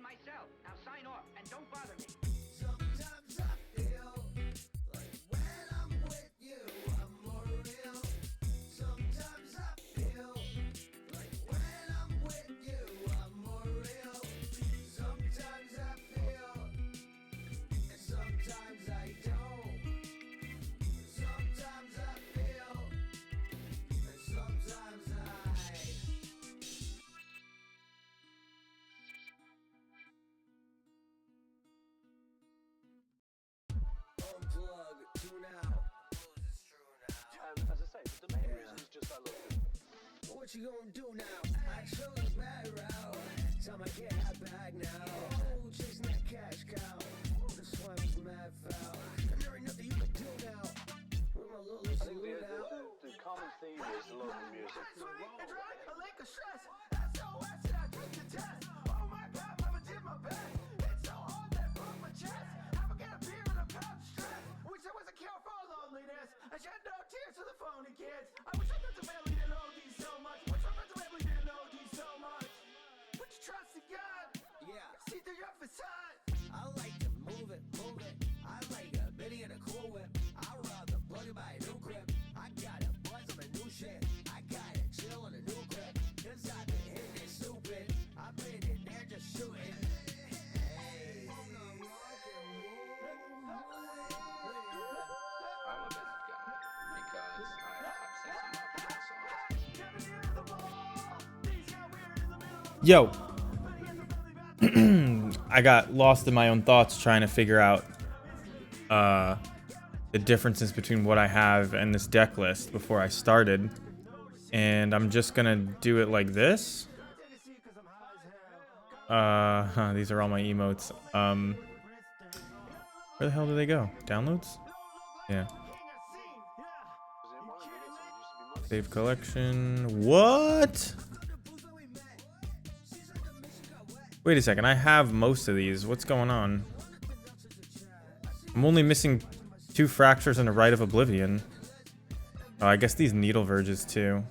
in my cell. Now sign off and don't bother me. Sometimes I feel like when I'm with you, I'm more real. Sometimes I feel like when I'm with you, I'm more real. Sometimes I feel, and sometimes I don't. Sometimes I feel, and sometimes unplug, tune out. As I say, the main reason is just I love you. What you gonna do now? I chose bad route. Time I get that bag now. Oh, chasing that cash cow. The swine was mad foul. And there ain't nothing you can do now. With my little I think salute out. the common theme is the local music. Sweet and dry, a lake of stress. SOS and I took the test. Oh my God, mama did my best. It's so hard that broke my chest. I forget a beer and a pound of stress. Wish there was a cure for loneliness. I shed no tears to the phony kids. I wish I could have family didn't OD so much. Wish my friends and family didn't OD so much. Put your trust in God. Yeah. See through your facade. I like to move it, move it. I like a Benny and a cool whip. I rob the buggy by a new crib. I got a buzz on a new shit. I got a chill on a new crib. Cause I've been hitting it stupid. I've been in there just shooting. Hey. I'm a business guy because I have seen some of my songs. Yo. I got lost in my own thoughts trying to figure out the differences between what I have and this deck list before I started. And I'm just gonna do it like this. These are all my emotes. Where the hell do they go? Downloads? Yeah. Save collection. What? Wait a second, I have most of these. What's going on? I'm only missing 2 fractures and a Rite of Oblivion. Oh, I guess these needle verges too.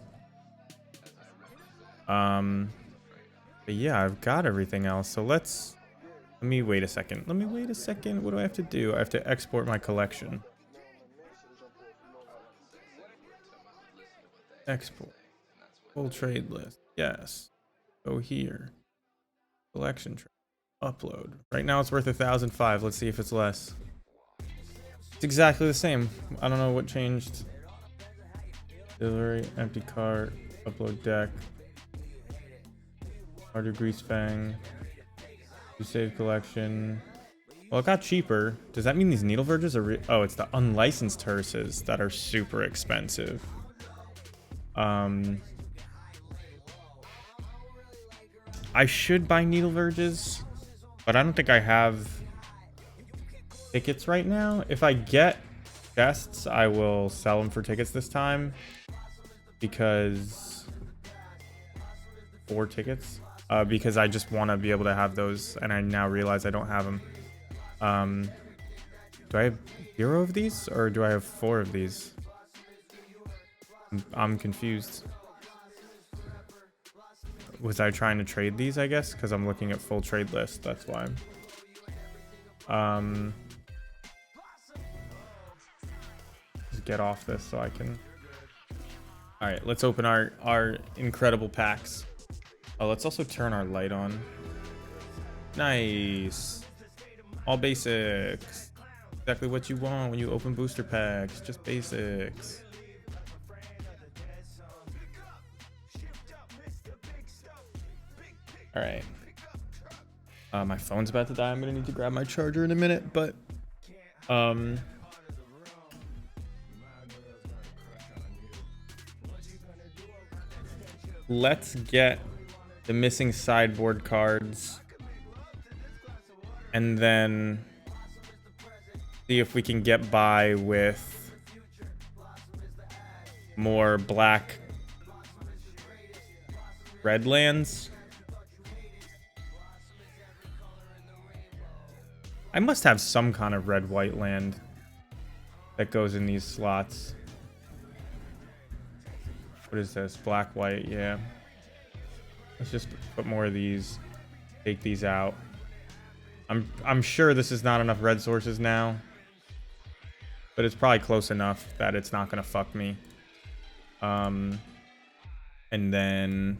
But yeah, I've got everything else. So let me wait a second. Let me wait a second. What do I have to do? I have to export my collection. Export. Full trade list. Yes. Go here. Collection trade. Upload. Right now it's worth 1,005. Let's see if it's less. It's exactly the same. I don't know what changed. Delivery, empty cart, upload deck. Mardu Greasefang. You save collection. Well, it got cheaper. Does that mean these needle verges are oh, it's the unlicensed hearses that are super expensive. I should buy needle verges, but I don't think I have tickets right now. If I get chests, I will sell them for tickets this time because 4 tickets. Because I just want to be able to have those, and I now realize I don't have them. Do I have 0 of these, or do I have 4 of these? I'm confused. Was I trying to trade these, I guess? Because I'm looking at full trade list, that's why. Just get off this so I can... Alright, let's open our incredible packs. Oh, let's also turn our light on. Nice. All basics. Exactly what you want when you open booster packs. Just basics. All right. My phone's about to die. I'm gonna need to grab my charger in a minute, but let's get the missing sideboard cards and then see if we can get by with more black red lands. I must have some kind of red-white land that goes in these slots. What is this? Black-white, yeah. Let's just put more of these. Take these out. I'm sure this is not enough red sources now. But it's probably close enough that it's not gonna fuck me. And then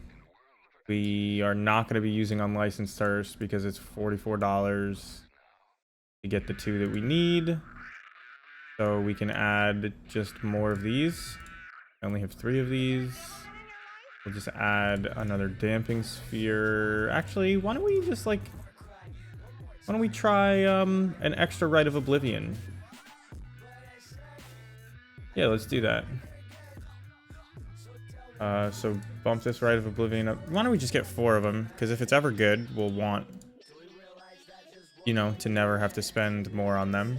we are not gonna be using unlicensed thirst because it's $44 to get the 2 that we need. So we can add just more of these. I only have 3 of these. We'll just add another damping sphere. Actually, why don't we just like, why don't we try an extra Rite of Oblivion? Yeah, let's do that. So bump this Rite of Oblivion up. Why don't we just get 4 of them? Because if it's ever good, we'll want, you know, to never have to spend more on them.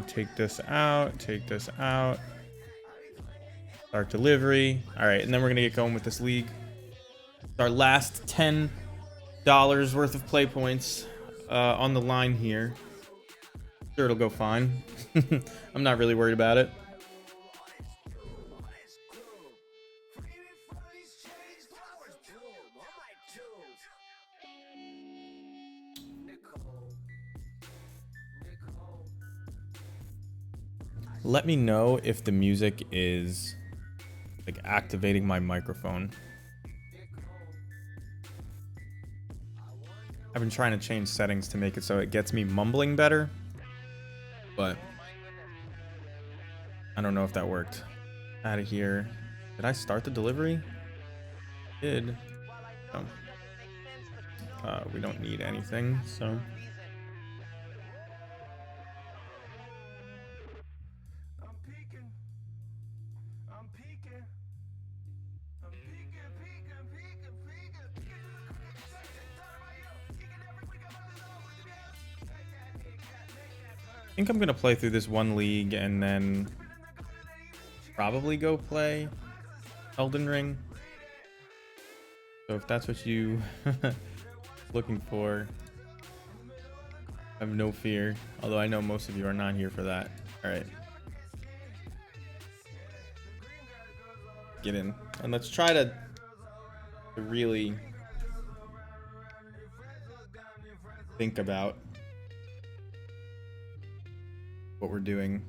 Take this out. Take this out. Start delivery. All right, and then we're gonna get going with this league. It's our last $10 worth of play points on the line here. Sure, it'll go fine. I'm not really worried about it. Let me know if the music is like activating my microphone. I've been trying to change settings to make it so it gets me mumbling better, but I don't know if that worked. Out of here. Did I start the delivery? Did. Oh. We don't need anything, so. I think I'm gonna play through this one league and then probably go play Elden Ring. So if that's what you looking for, I have no fear. Although I know most of you are not here for that. All right, get in and let's try to really think about what we're doing.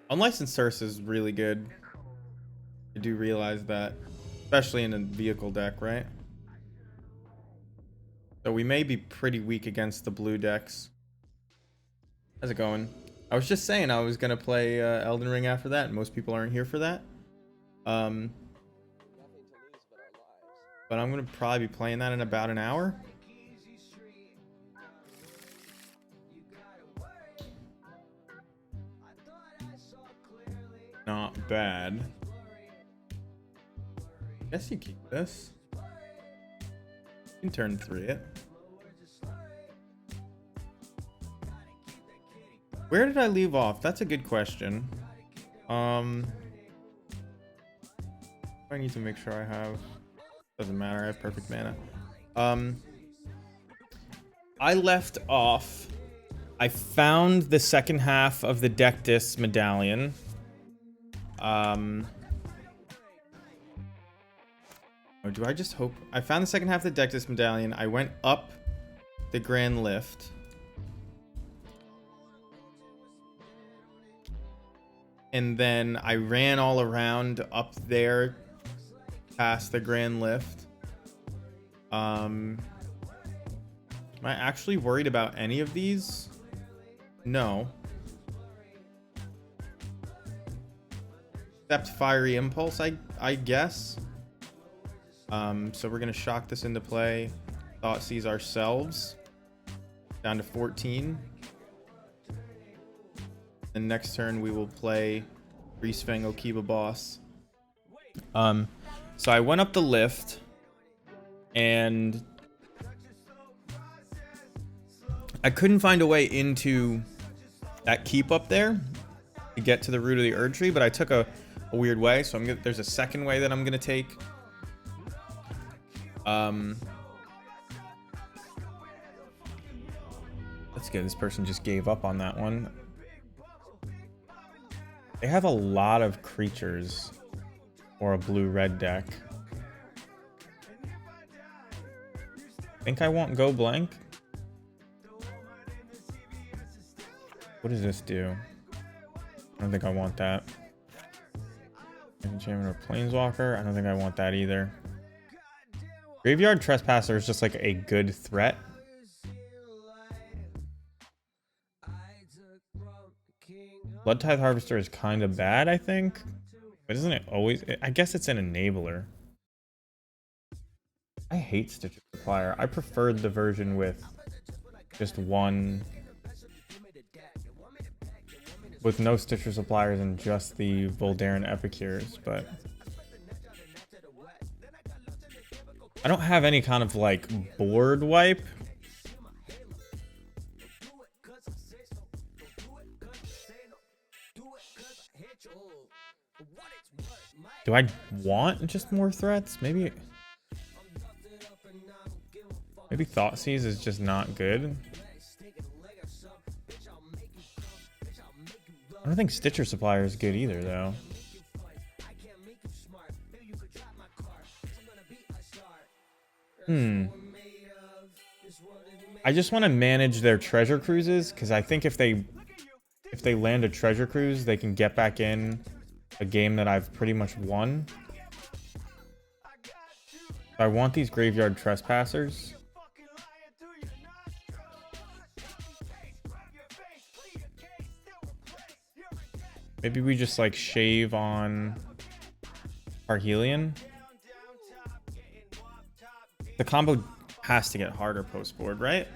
Unlicensed source is really good. I do realize that, especially in a vehicle deck, right? So we may be pretty weak against the blue decks. How's it going? I was just saying I was gonna play Elden Ring after that, and most people aren't here for that. But I'm gonna probably be playing that in about an hour. Not bad. Guess you keep this. You can turn 3 it. Where did I leave off? That's a good question. I need to make sure I have. Doesn't matter. I have perfect mana. I left off. I found the second half of the Dectus medallion. Or do I just hope? I found the second half of the Dectus medallion. I went up the Grand Lift. And then I ran all around up there past the Grand Lift. Am I actually worried about any of these? No. Except Fiery Impulse, I guess. So we're gonna shock this into play. Thoughtseize ourselves down to 14. And next turn we will play Greasefang Okiba Boss. So I went up the lift and I couldn't find a way into that keep up there to get to the root of the Erd Tree, but I took a weird way, so there's a second way that I'm gonna take. That's good. This person just gave up on that one. They have a lot of creatures for a blue-red deck. think I want go blank. What does this do? I don't think I want that. Enchantment or Planeswalker. I don't think I want that either. Graveyard Trespasser is just like a good threat. Bloodtithe Harvester is kind of bad, I think. But isn't it always... I guess it's an enabler. I hate Stitcher Supplier. I preferred the version with just one... with no Stitcher Suppliers and just the Voldaren Epicures, but... I don't have any kind of, like, board wipe. Do I want just more threats? Maybe Thoughtseize is just not good. I don't think Stitcher Supplier is good either, though. I just want to manage their treasure cruises, because I think if they land a treasure cruise, they can get back in a game that I've pretty much won. I want these Graveyard Trespassers. Maybe we just like shave on Parhelion. The combo has to get harder post board, right?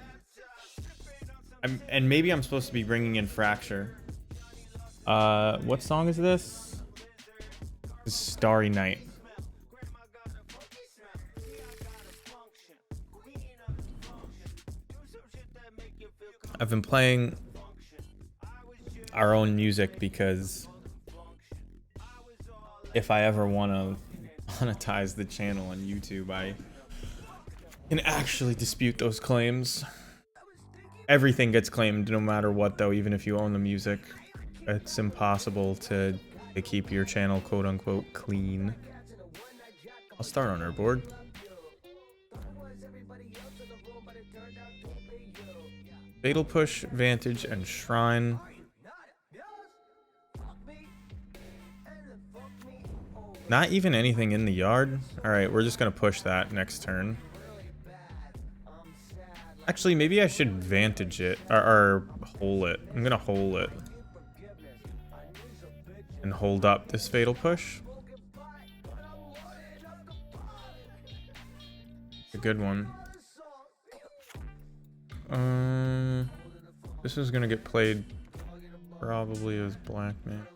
And maybe I'm supposed to be bringing in Fracture. What song is this? This is Starry Night. I've been playing our own music because if I ever want to monetize the channel on YouTube, I can actually dispute those claims. Everything gets claimed no matter what, though, even if you own the music. It's impossible to keep your channel quote unquote clean. I'll start on her board. Fatal Push, Vantage, and Shrine. Not even anything in the yard. Alright, we're just gonna push that next turn. Actually, maybe I should Vantage it, or hole it. I'm gonna hole it. And hold up this Fatal Push. A good one. This is gonna get played probably as black man.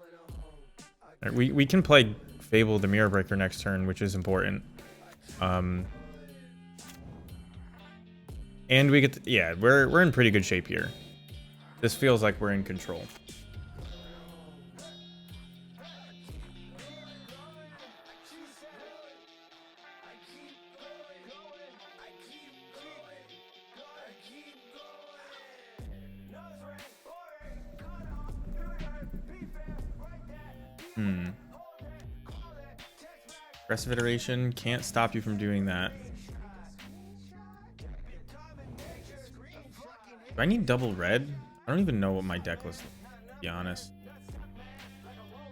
Right, we can play Fable the Mirror Breaker next turn, which is important. And we get to, yeah, we're in pretty good shape here. This feels like we're in control. Aggressive Iteration can't stop you from doing that. Do I need double red? I don't even know what my deck list is, to be honest.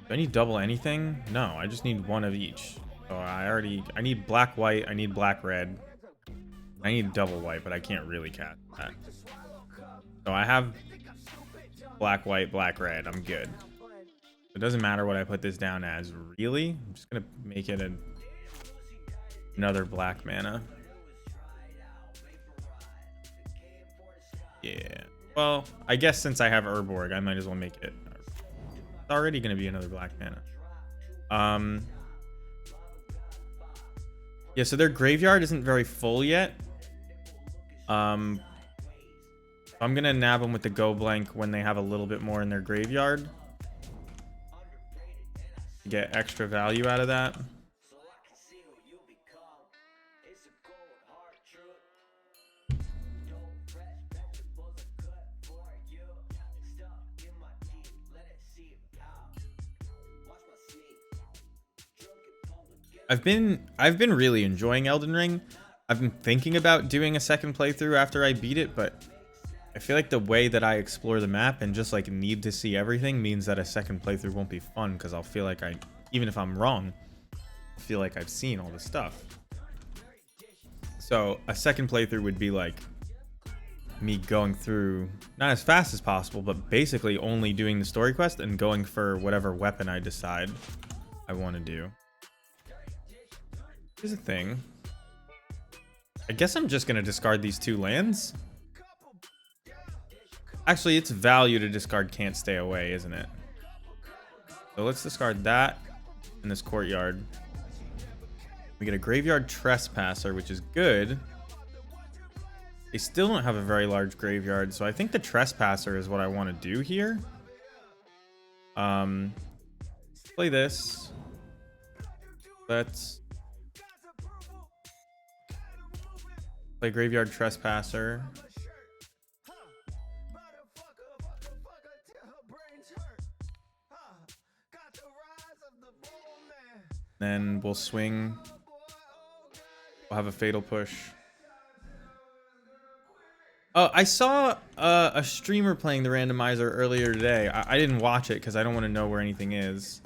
Do I need double anything? No, I just need one of each. So I need black white, I need black red. I need double white, but I can't really cast that. So I have black white, black red, I'm good. It doesn't matter what I put this down as, really. I'm just gonna make it another black mana. Yeah. Well, I guess since I have Urborg, I might as well make it. It's already gonna be another black mana. Yeah, so their graveyard isn't very full yet. I'm gonna nab them with the go blank when they have a little bit more in their graveyard. Get extra value out of that. I've been really enjoying Elden Ring. I've been thinking about doing a second playthrough after I beat it, but I feel like the way that I explore the map and just like need to see everything means that a second playthrough won't be fun because I'll feel like even if I'm wrong, I feel like I've seen all the stuff. So a second playthrough would be like me going through, not as fast as possible, but basically only doing the story quest and going for whatever weapon I decide I want to do. Here's the thing. I guess I'm just going to discard these 2 lands. Actually, it's value to discard Can't Stay Away, isn't it? So let's discard that in this courtyard. We get a Graveyard Trespasser, which is good. They still don't have a very large graveyard, so I think the Trespasser is what I want to do here. Play this. Let's play Graveyard Trespasser. Then we'll swing. We'll have a Fatal Push. Oh, I saw a streamer playing the randomizer earlier today. I didn't watch it because I don't want to know where anything is.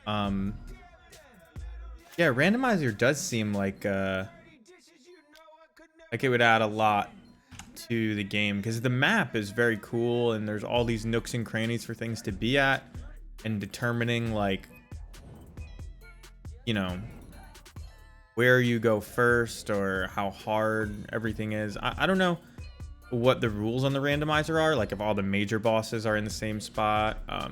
Yeah, randomizer does seem like it would add a lot to the game because the map is very cool and there's all these nooks and crannies for things to be at, and determining like, you know, where you go first or how hard everything is. I don't know what the rules on the randomizer are, like if all the major bosses are in the same spot. I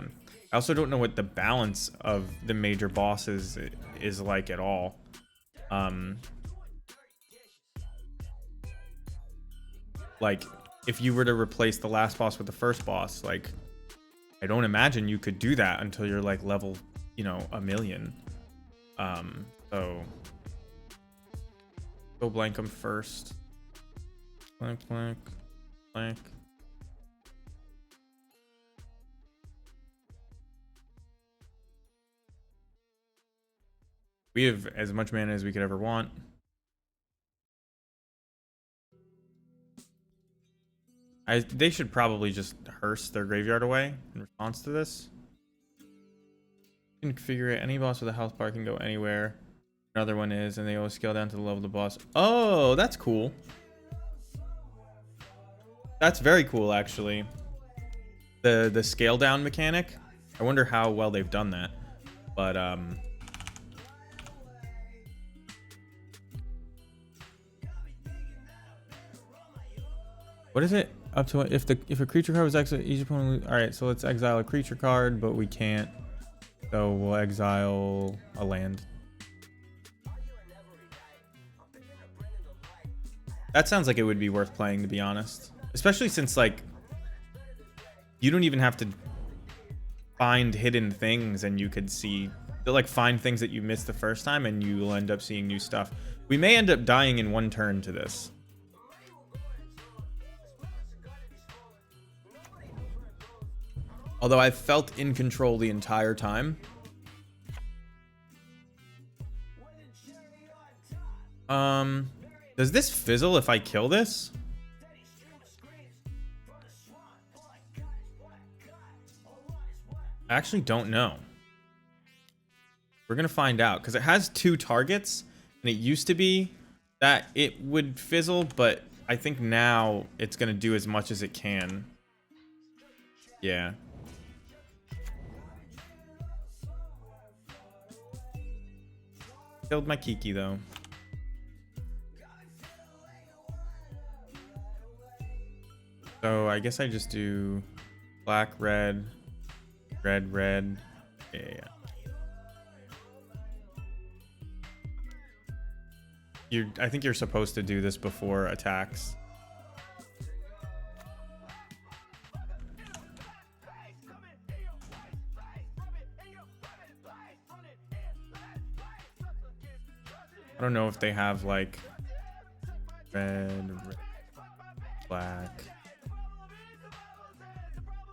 also don't know what the balance of the major bosses is like at all. Like if you were to replace the last boss with the first boss, like I don't imagine you could do that until you're like level, you know, 1,000,000. So go blank them first. Blank, blank, blank. We have as much mana as we could ever want. They should probably just hearse their graveyard away in response to this. You can configure it. Any boss with a health bar can go anywhere. Another one is, and they always scale down to the level of the boss. Oh, that's cool. That's very cool, actually. The scale down mechanic. I wonder how well they've done that. But what is it? Up to if a creature card was exiled, each opponent. All right, so let's exile a creature card, but we can't. So we'll exile a land. That sounds like it would be worth playing, to be honest. Especially since, like, you don't even have to find hidden things, and you could see, like, find things that you missed the first time, and you'll end up seeing new stuff. We may end up dying in one turn to this. Although I've felt in control the entire time. Does this fizzle if I kill this? I actually don't know. We're gonna find out because it has 2 targets, and it used to be that it would fizzle, but I think now it's gonna do as much as it can. Yeah. Killed my Kiki though. So I guess I just do black, red, red, red. Yeah. I think you're supposed to do this before attacks. I don't know if they have like red, black.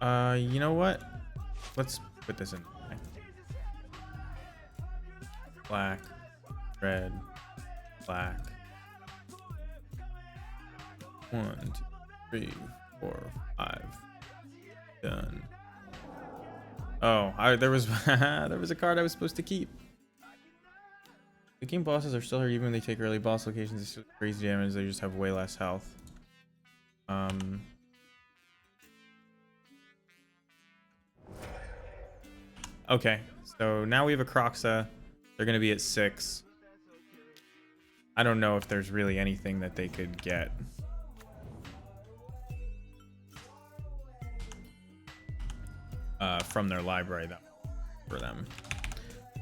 You know what? Let's put this in. Black, red, black, 1, 2, 3, 4, 5. Done. Oh, there was there was a card I was supposed to keep. The game bosses are still here even when they take early boss locations. It's just crazy damage. They just have way less health. Okay, so now we have a Croxa. They're gonna be at 6. I don't know if there's really anything that they could get. From their library though, for them.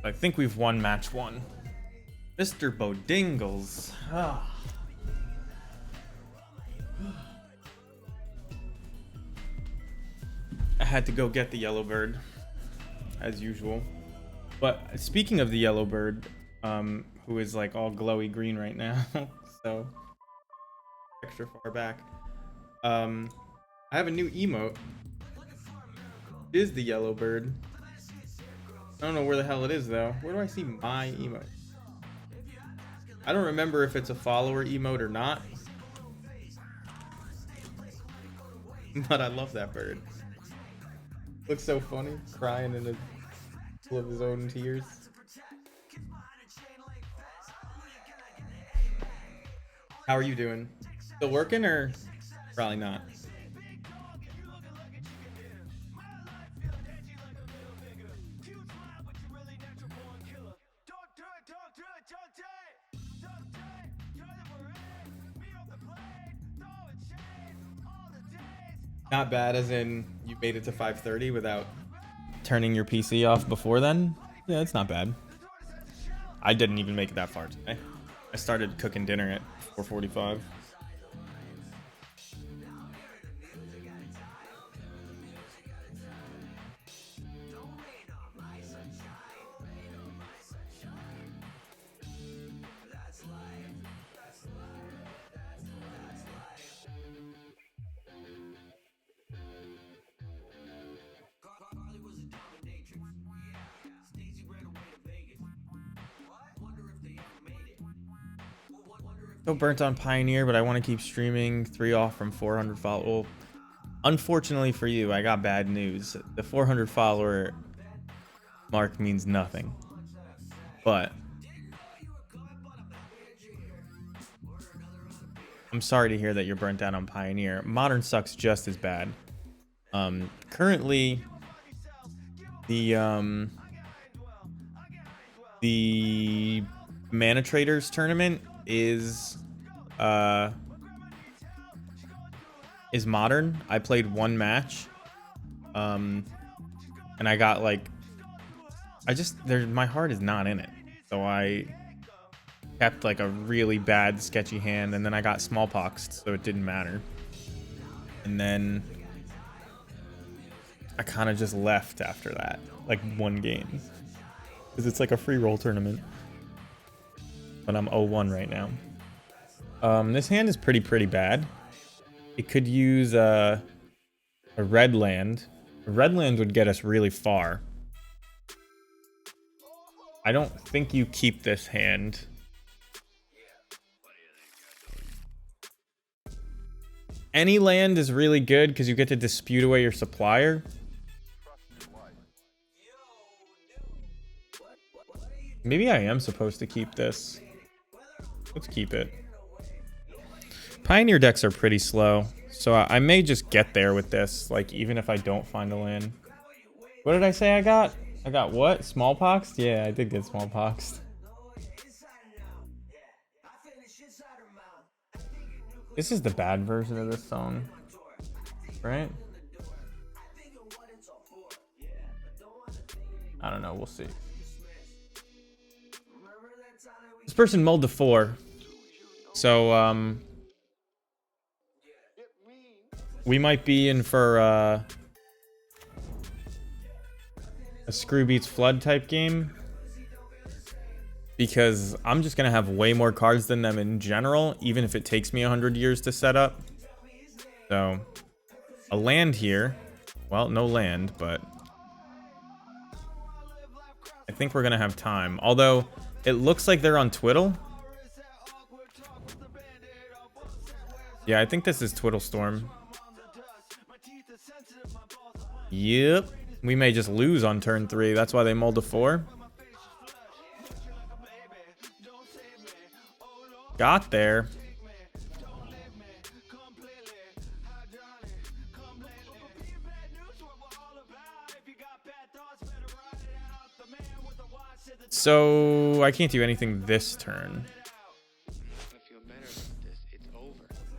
I think we've won match 1. Mr. Bodingles. Ah. I had to go get the yellow bird, as usual. But speaking of the yellow bird, who is like all glowy green right now, so extra far back. I have a new emote. It is the yellow bird. I don't know where the hell it is though. Where do I see my emote? I don't remember if it's a follower emote or not. But I love that bird. Looks so funny, crying in full of his own tears. How are you doing? Still working or probably not? Not bad, as in you made it to 5:30 without turning your PC off before then? Yeah, it's not bad. I didn't even make it that far today. I started cooking dinner at 4:45. So burnt on Pioneer, but I want to keep streaming. 3 off from 400 followers. Well, unfortunately for you, I got bad news. The 400 follower mark means nothing. But I'm sorry to hear that you're burnt out on Pioneer. Modern sucks just as bad. Currently, the Mana Traders tournament is modern. I played 1 match, and I got like, my heart is not in it, so I kept like a really bad sketchy hand, and then I got smallpox, so it didn't matter. And then I kind of just left after that, like 1 game, because it's like a free roll tournament. But I'm 0-1 right now. This hand is pretty bad. It could use a red land. A red land would get us really far. I don't think you keep this hand. Any land is really good because you get to dispute away your supplier. Maybe I am supposed to keep this. Let's keep it. Pioneer decks are pretty slow, so I may just get there with this, like, even if I don't find a land. What did I say I got? I got what? Smallpox? Yeah, I did get smallpox. This is the bad version of this song, right? I don't know, we'll see. This person mulled to 4. So, we might be in for a Screw Beats Flood type game. Because I'm just going to have way more cards than them in general, even if it takes me 100 years to set up. So, a land here. Well, no land, but I think we're going to have time. Although, it looks like they're on Twiddle. Yeah, I think this is Twiddlestorm. Yep. We may just lose on turn 3. That's why they mulled to 4. Got there. So I can't do anything this turn.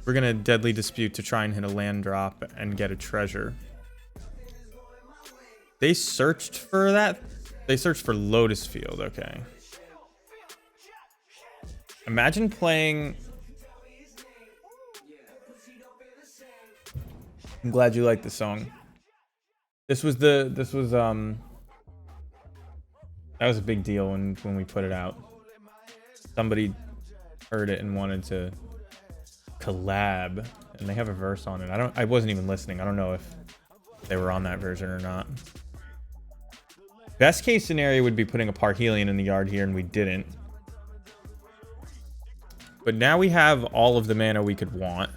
We're gonna Deadly Dispute to try and hit a land drop and get a treasure. They searched for that? They searched for Lotus Field, okay. Imagine playing... I'm glad you liked the song. That was a big deal when we put it out. Somebody heard it and wanted to collab, and they have a verse on it. I wasn't even listening. I don't know if they were on that version or not. Best case scenario would be putting a Parhelion in the yard here, and we didn't. But now we have all of the mana we could want.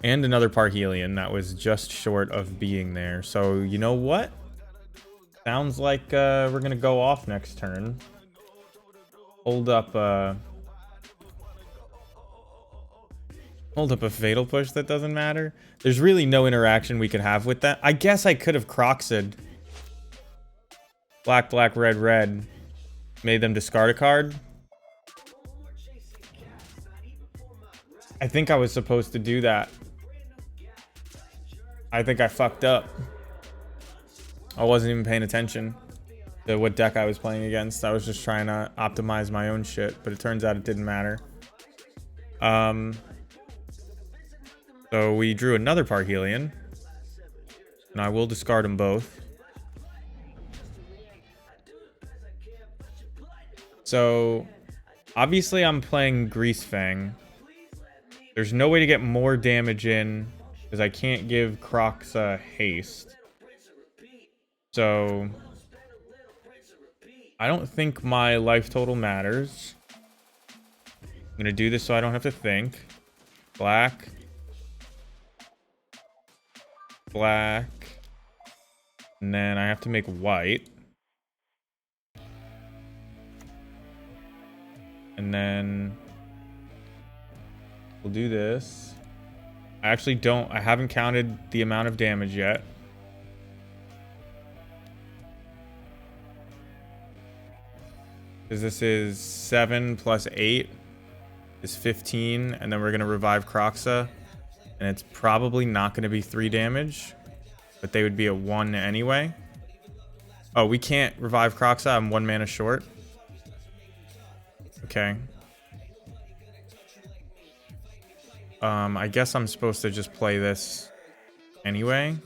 And another Parhelion that was just short of being there. So, you know what? Sounds like we're going to go off next turn. Hold up a Fatal Push that doesn't matter. There's really no interaction we could have with that. I guess I could have Croxed. Black, black, red, red. Made them discard a card. I think I was supposed to do that. I think I fucked up. I wasn't even paying attention to what deck I was playing against. I was just trying to optimize my own shit, but it turns out it didn't matter. So we drew another Parhelion, and I will discard them both. So obviously I'm playing Greasefang. There's no way to get more damage in because I can't give Crocs haste. So I don't think my life total matters. I'm gonna do this so I don't have to think. Black. Black. And then I have to make white. And then we'll do this. I haven't counted the amount of damage yet. Because this is 7 plus 8 is 15. And then we're going to revive Croxa. And it's probably not going to be 3 damage. But they would be a 1 anyway. Oh, we can't revive Croxa. I'm 1 mana short. Okay. I guess I'm supposed to just play this anyway.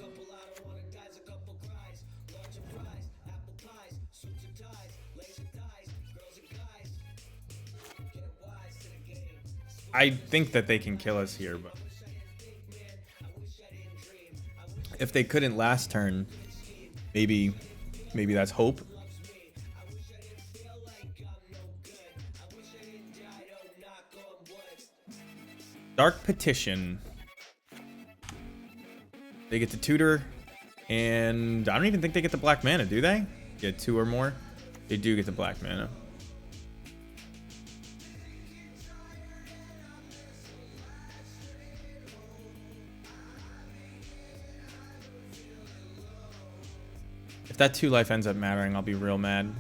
I think that they can kill us here, but if they couldn't last turn, maybe that's hope. Dark Petition. They get to tutor, and I don't even think they get the black mana, do they? Get 2 or more? They do get the black mana. If that 2 life ends up mattering, I'll be real mad.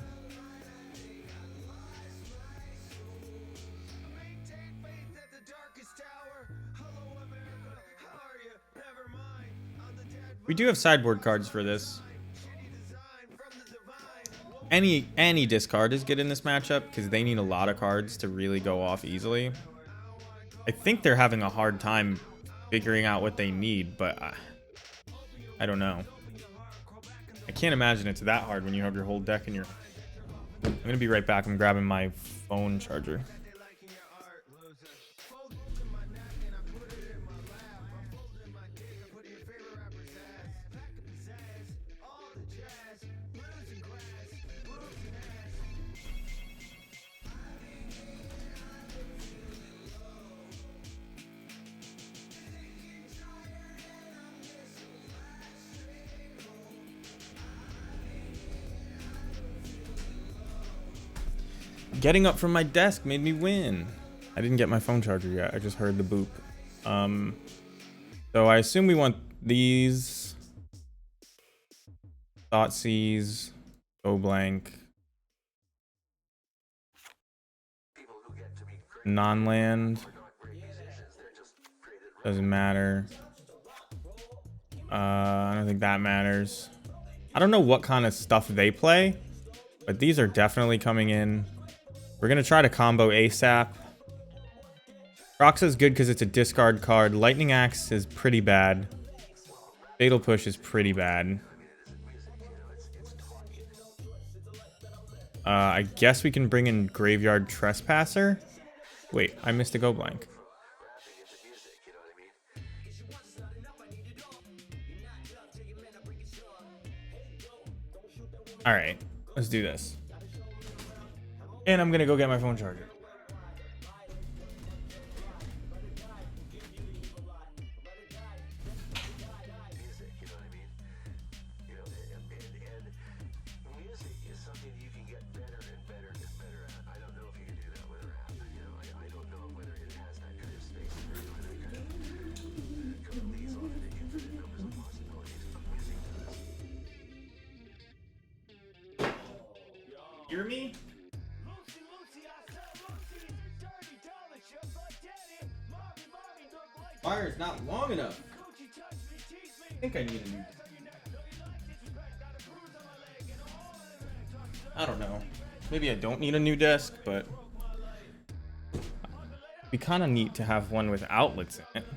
We do have sideboard cards for this. Any discard is good in this matchup because they need a lot of cards to really go off easily. I think they're having a hard time figuring out what they need, but I don't know. I can't imagine it's that hard when you have your whole deck in your... I'm gonna be right back. I'm grabbing my phone charger. Getting up from my desk made me win. I didn't get my phone charger yet. I just heard the boop. So I assume we want these. Thoughtseize. Go blank. Non-land. Doesn't matter. I don't think that matters. I don't know what kind of stuff they play, but these are definitely coming in. We're gonna try to combo ASAP. Roxa's good because it's a discard card. Lightning Axe is pretty bad. Fatal Push is pretty bad. I guess we can bring in Graveyard Trespasser. Wait, I missed a go blank. All right, let's do this. And I'm gonna go get my phone charger. Hear me? Wire's not long enough. I think I need a new. I don't know. Maybe I don't need a new desk, but it'd be kind of neat to have one with outlets in it.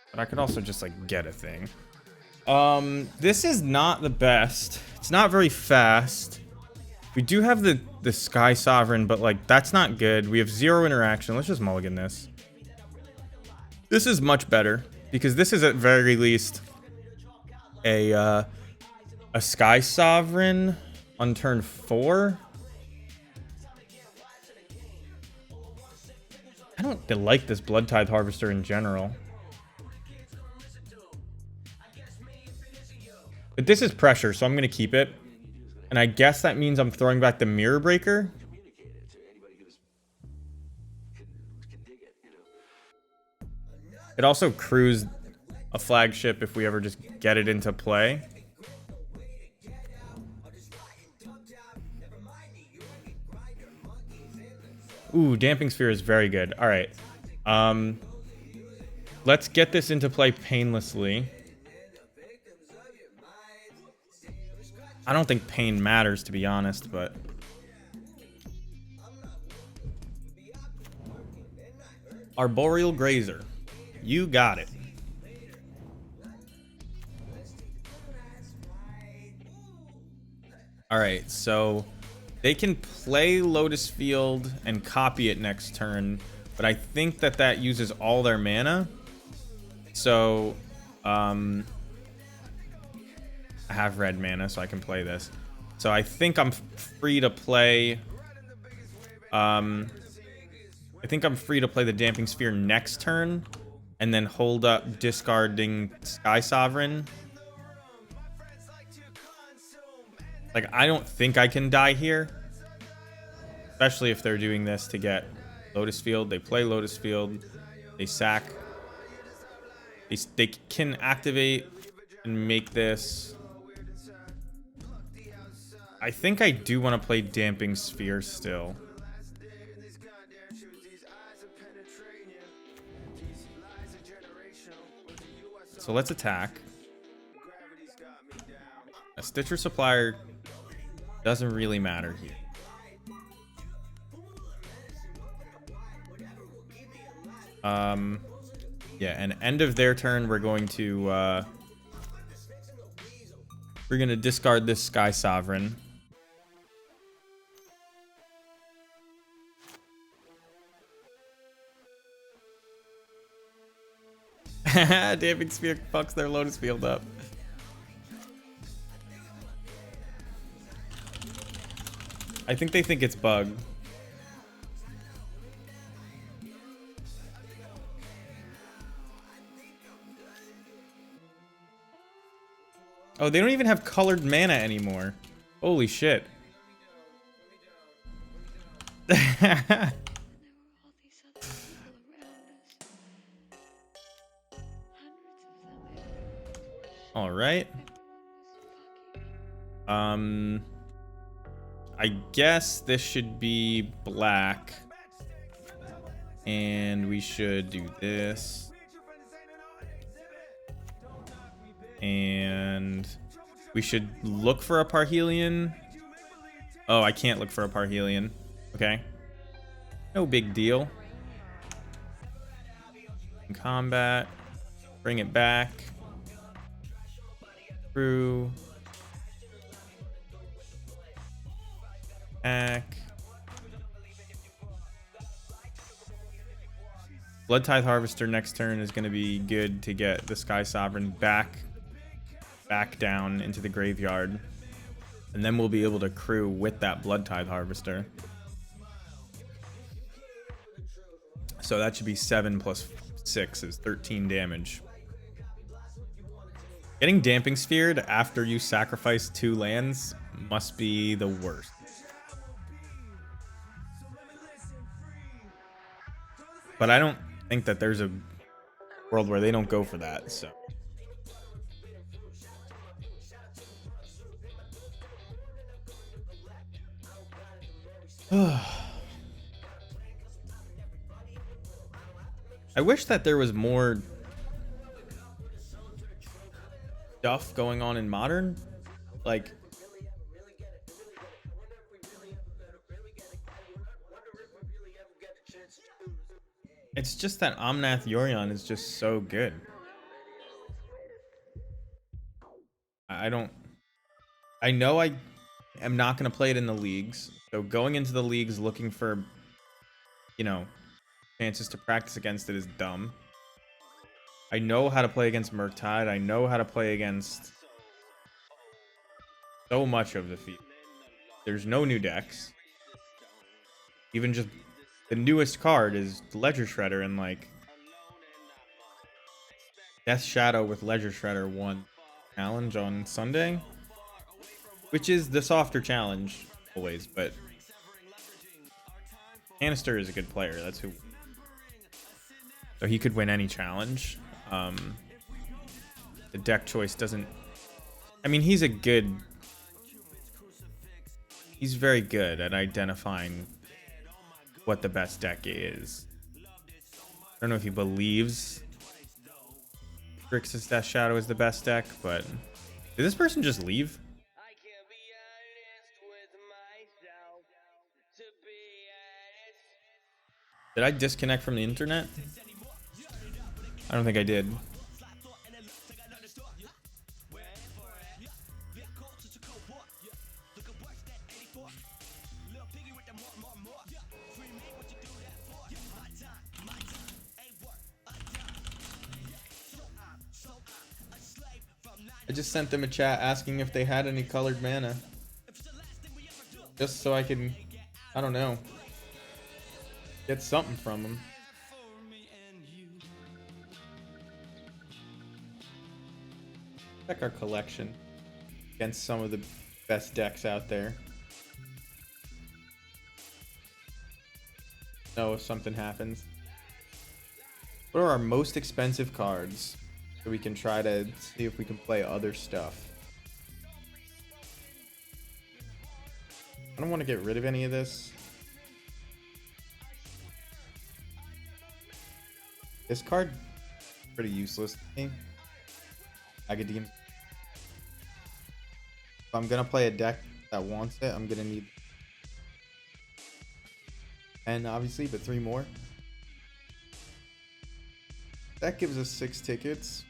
But I could also just like get a thing. This is not the best. It's not very fast. We do have the Sky Sovereign, but like that's not good. We have 0 interaction. Let's just mulligan this. This is much better because this is at very least a Sky Sovereign on turn 4. I don't like this Blood Tithe Harvester in general. But this is pressure, so I'm going to keep it. And I guess that means I'm throwing back the Mirror Breaker. It also crews a flagship if we ever just get it into play. Ooh, Damping Sphere is very good. All right. Let's get this into play painlessly. I don't think pain matters, to be honest, but... Arboreal Grazer. You got it. Alright, so... They can play Lotus Field and copy it next turn, but I think that that uses all their mana. So, I have red mana, so I can play this. So I think I'm free to play... I think I'm free to play the Damping Sphere next turn, and then hold up discarding Sky Sovereign. Like, I don't think I can die here. Especially if they're doing this to get Lotus Field. They play Lotus Field. They sack. They can activate and make this. I think I do want to play Damping Sphere still. So let's attack. A Stitcher Supplier doesn't really matter here. Yeah, and end of their turn, we're going to discard this Sky Sovereign. Damping Sphere fucks their Lotus Field up. I think they think it's bugged. Oh, they don't even have colored mana anymore. Holy shit. All right. I guess this should be black. And we should do this. And we should look for a Parhelion. Oh, I can't look for a Parhelion. Okay. No big deal. In combat. Bring it back. Through. Back. Blood Tithe Harvester next turn is going to be good to get the Sky Sovereign back down into the graveyard. And then we'll be able to crew with that Blood Tithe Harvester. So that should be 7 plus 6 is 13 damage. Getting Damping Sphered after you sacrifice 2 lands must be the worst. But I don't think that there's a world where they don't go for that, so. I wish that there was more stuff going on in Modern. Like, it's just that Omnath Yorion is just so good. I know I am not going to play it in the leagues. So going into the leagues looking for, you know, chances to practice against it is dumb. I know how to play against Murktide. I know how to play against so much of the field. There's no new decks. Even just the newest card is Ledger Shredder, and like Death Shadow with Ledger Shredder won challenge on Sunday, which is the softer challenge always, but Canister is a good player. That's who. So he could win any challenge. The deck choice doesn't. I mean, he's very good at identifying what the best deck is. I don't know if he believes Grixis Death Shadow is the best deck, but did this person just leave? Did I disconnect from the internet? I don't think I did. I just sent them a chat asking if they had any colored mana. Just so I can, I don't know, get something from them. Check our collection against some of the best decks out there. Know if something happens. What are our most expensive cards? So we can try to see if we can play other stuff. I don't want to get rid of any of this. This card pretty useless to me. Agadim. If I'm gonna play a deck that wants it, I'm gonna need 10 obviously, but 3 more. That gives us 6 tickets.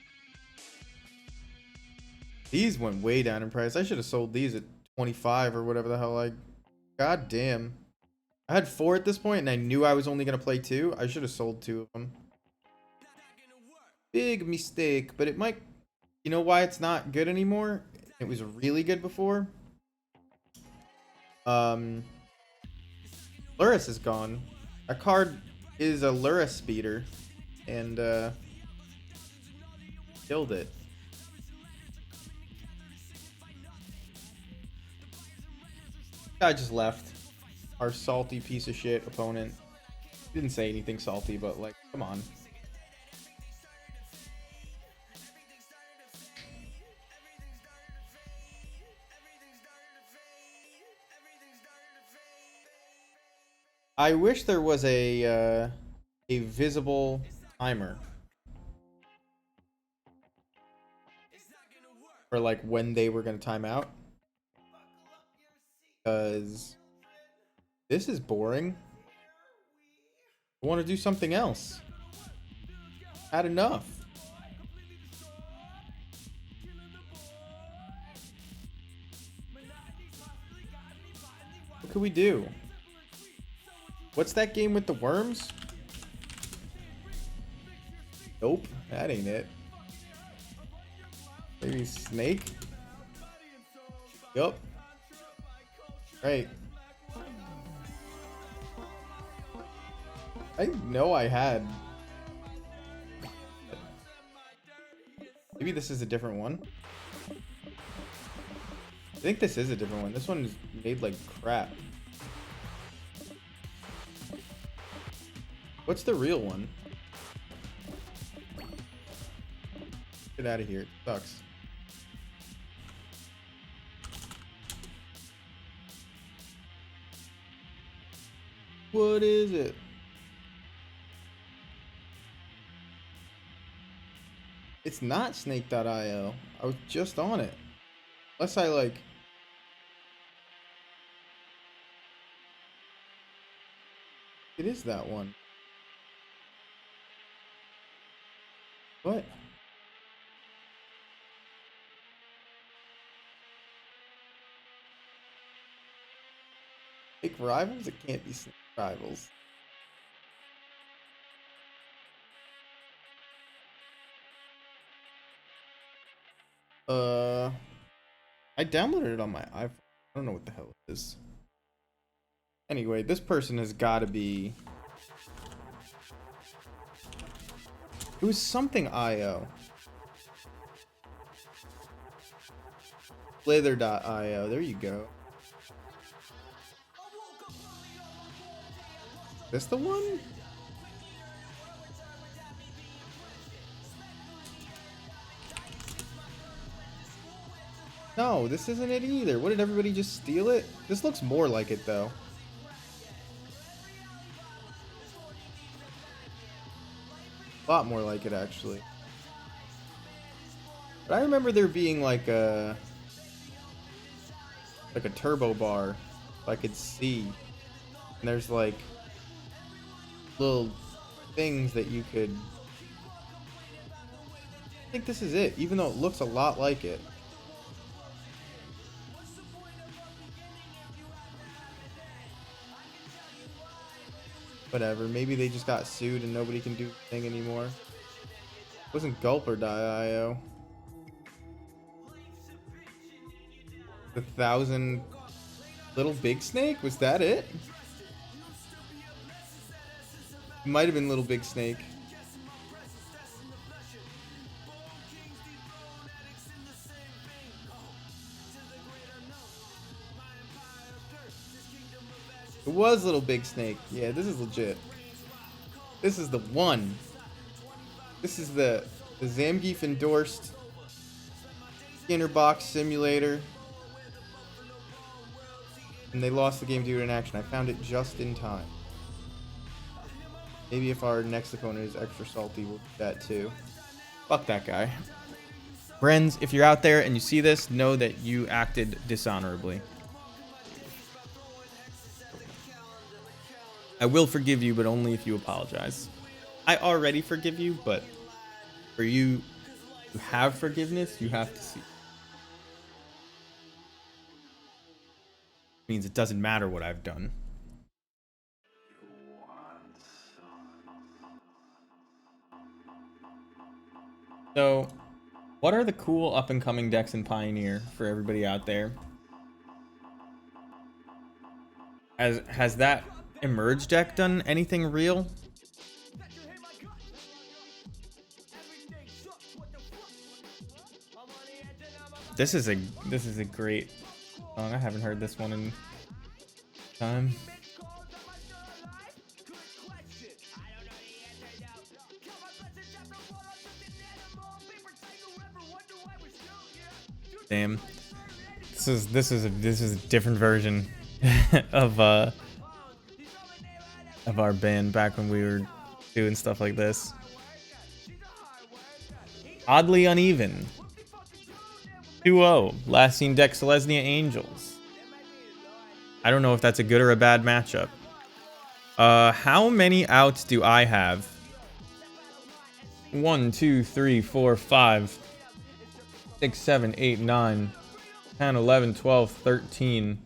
These went way down in price. I should have sold these at 25 or whatever the hell God damn. I had 4 at this point and I knew I was only going to play 2. I should have sold 2 of them. Big mistake, but it might... You know why it's not good anymore? It was really good before. Luris is gone. That card is a Luris speeder. And, killed it. Guy just left. our salty piece of shit opponent. Didn't say anything salty, but like, come on. I wish there was a visible timer for like when they were gonna time out, because this is boring. I want to do something else. Had enough. What could we do? What's that game with the worms? Nope, that ain't it. Maybe snake? Yup. Right. I know I had. Maybe this is a different one. I think this is a different one. This one is made like crap. What's the real one? Get out of here. It sucks. What is it? It's not snake.io. I was just on it. Unless I like... It is that one. What? Snake Rivals? It can't be Snake Rivals. I downloaded it on my iPhone. I don't know what the hell it is. Anyway, this person has got to be... It was something IO. Slither.io. There you go. This the one? No, this isn't it either. What, did everybody just steal it? This looks more like it though. A lot more like it actually. But I remember there being like a turbo bar I could see. And there's like little things that you could... I think this is it, even though it looks a lot like it. Whatever, maybe they just got sued and nobody can do the thing anymore. It wasn't Gulper.io. 1,000 Little Big Snake? Was that it? It might have been Little Big Snake. It was Little Big Snake. Yeah, this is legit. This is the one. This is the Zamgeef endorsed Skinner box simulator. And they lost the game due to inaction. I found it just in time. Maybe if our next opponent is extra salty, we'll do that too. Fuck that guy. Friends, if you're out there and you see this, know that you acted dishonorably. I will forgive you, but only if you apologize. I already forgive you, but for you to have forgiveness, you have to see. It means it doesn't matter what I've done. So, what are the cool up-and-coming decks in Pioneer for everybody out there? Has that Emerge deck done anything real? This is a great song. I haven't heard this one in time. Damn. This is a different version of our band back when we were doing stuff like this. Oddly uneven. 2-0. Last seen deck Selesnya Angels. I don't know if that's a good or a bad matchup. How many outs do I have? 1, 2, 3, 4, 5, 6, 7, 8, 9, 10, 11, 12, 13.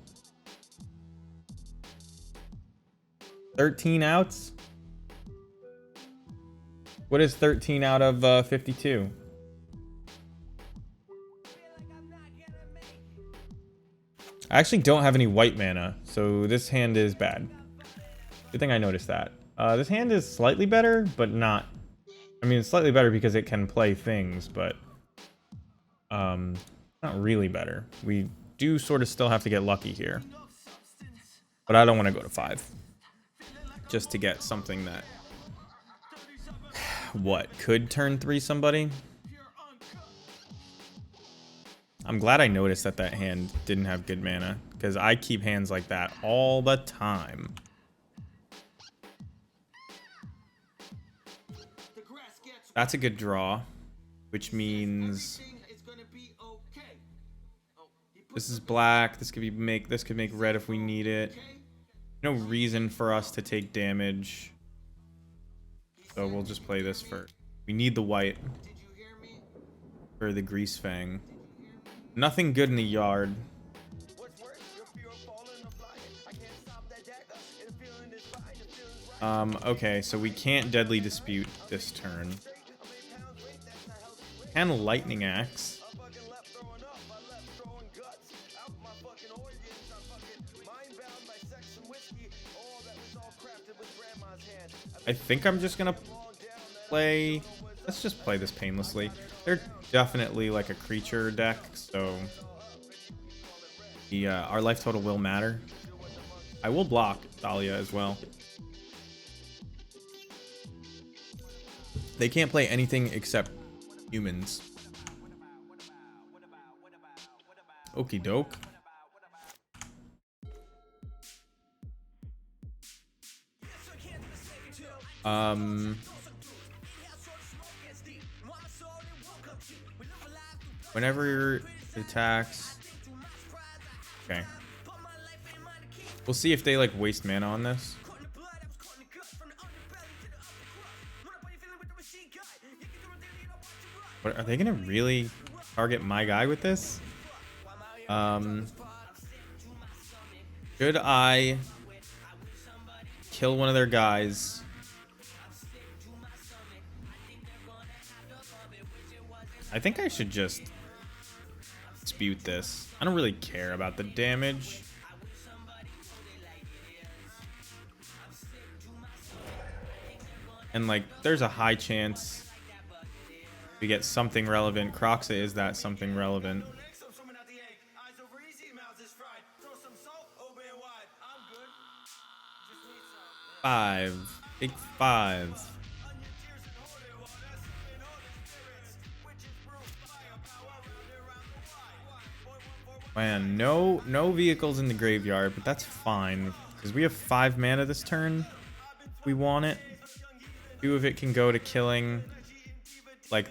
13 outs? What is 13 out of 52? I actually don't have any white mana, so this hand is bad. Good thing I noticed that. This hand is slightly better, but not... I mean, it's slightly better because it can play things, but... not really better. We do sort of still have to get lucky here. But I don't want to go to 5. Just to get something that... What? Could turn 3 somebody? I'm glad I noticed that that hand didn't have good mana, because I keep hands like that all the time. That's a good draw, which means this is black. This could make red if we need it. No reason for us to take damage, so we'll just play this first. We need the white for the Greasefang. Nothing good in the yard. Okay, so we can't Deadly Dispute this turn. Can Lightning Axe. I think I'm just gonna play... Let's just play this painlessly. They're definitely like a creature deck, so the our life total will matter. I will block Thalia as well. They can't play anything except humans. Okie doke. Whenever it attacks. Okay. We'll see if they like waste mana on this. What, are they gonna really target my guy with this? Should I kill one of their guys? I think I should just dispute this. I don't really care about the damage. And like, there's a high chance we get something relevant. Croxa is that something relevant. 5. Big 5. Man, no vehicles in the graveyard, but that's fine because we have 5 mana this turn. We want it. 2 of it can go to killing like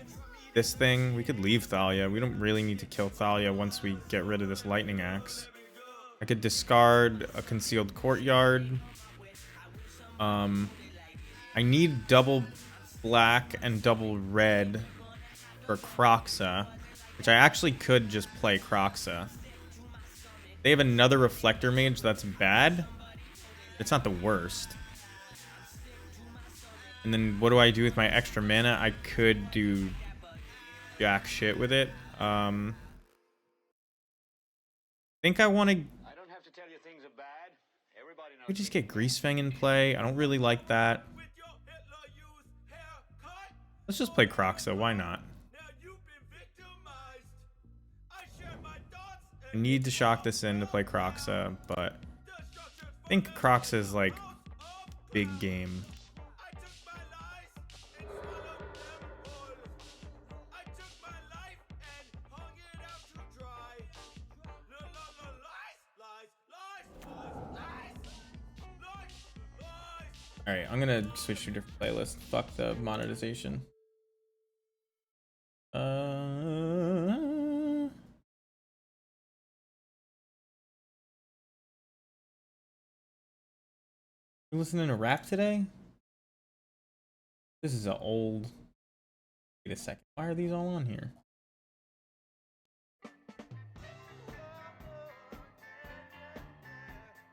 this thing. We could leave Thalia. We don't really need to kill Thalia once we get rid of this Lightning Axe. I could discard a Concealed Courtyard. I need double black and double red for Croxa, which I actually could just play Croxa. They have another Reflector Mage that's bad. It's not the worst. And then what do I do with my extra mana? I could do jack shit with it. I think I want to... We just get Greasefang in play. I don't really like that. Let's just play Croxa. Why not? I need to shock this in to play Croxa, but I think Croxa is like big game. All right, I'm gonna switch to a different playlist. Fuck the monetization. You listening to rap today? This is an old. Wait a second. Why are these all on here?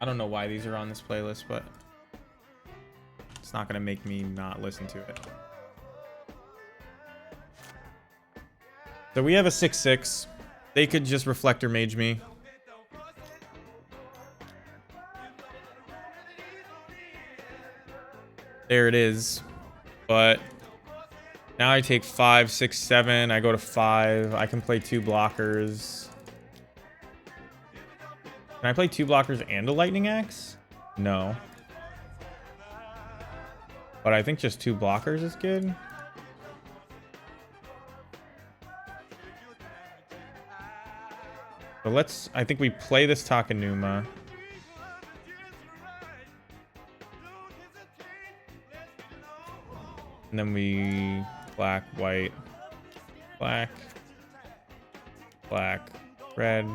I don't know why these are on this playlist, but it's not gonna make me not listen to it. So we have a 6-6. They could just reflector mage me. There it is. But now I take 5, 6, 7. I go to 5. I can play 2 blockers. Can I play 2 blockers and a lightning axe? No. But I think just 2 blockers is good. So let's, I think we play this Takenuma. And then we black, white, black, black, red.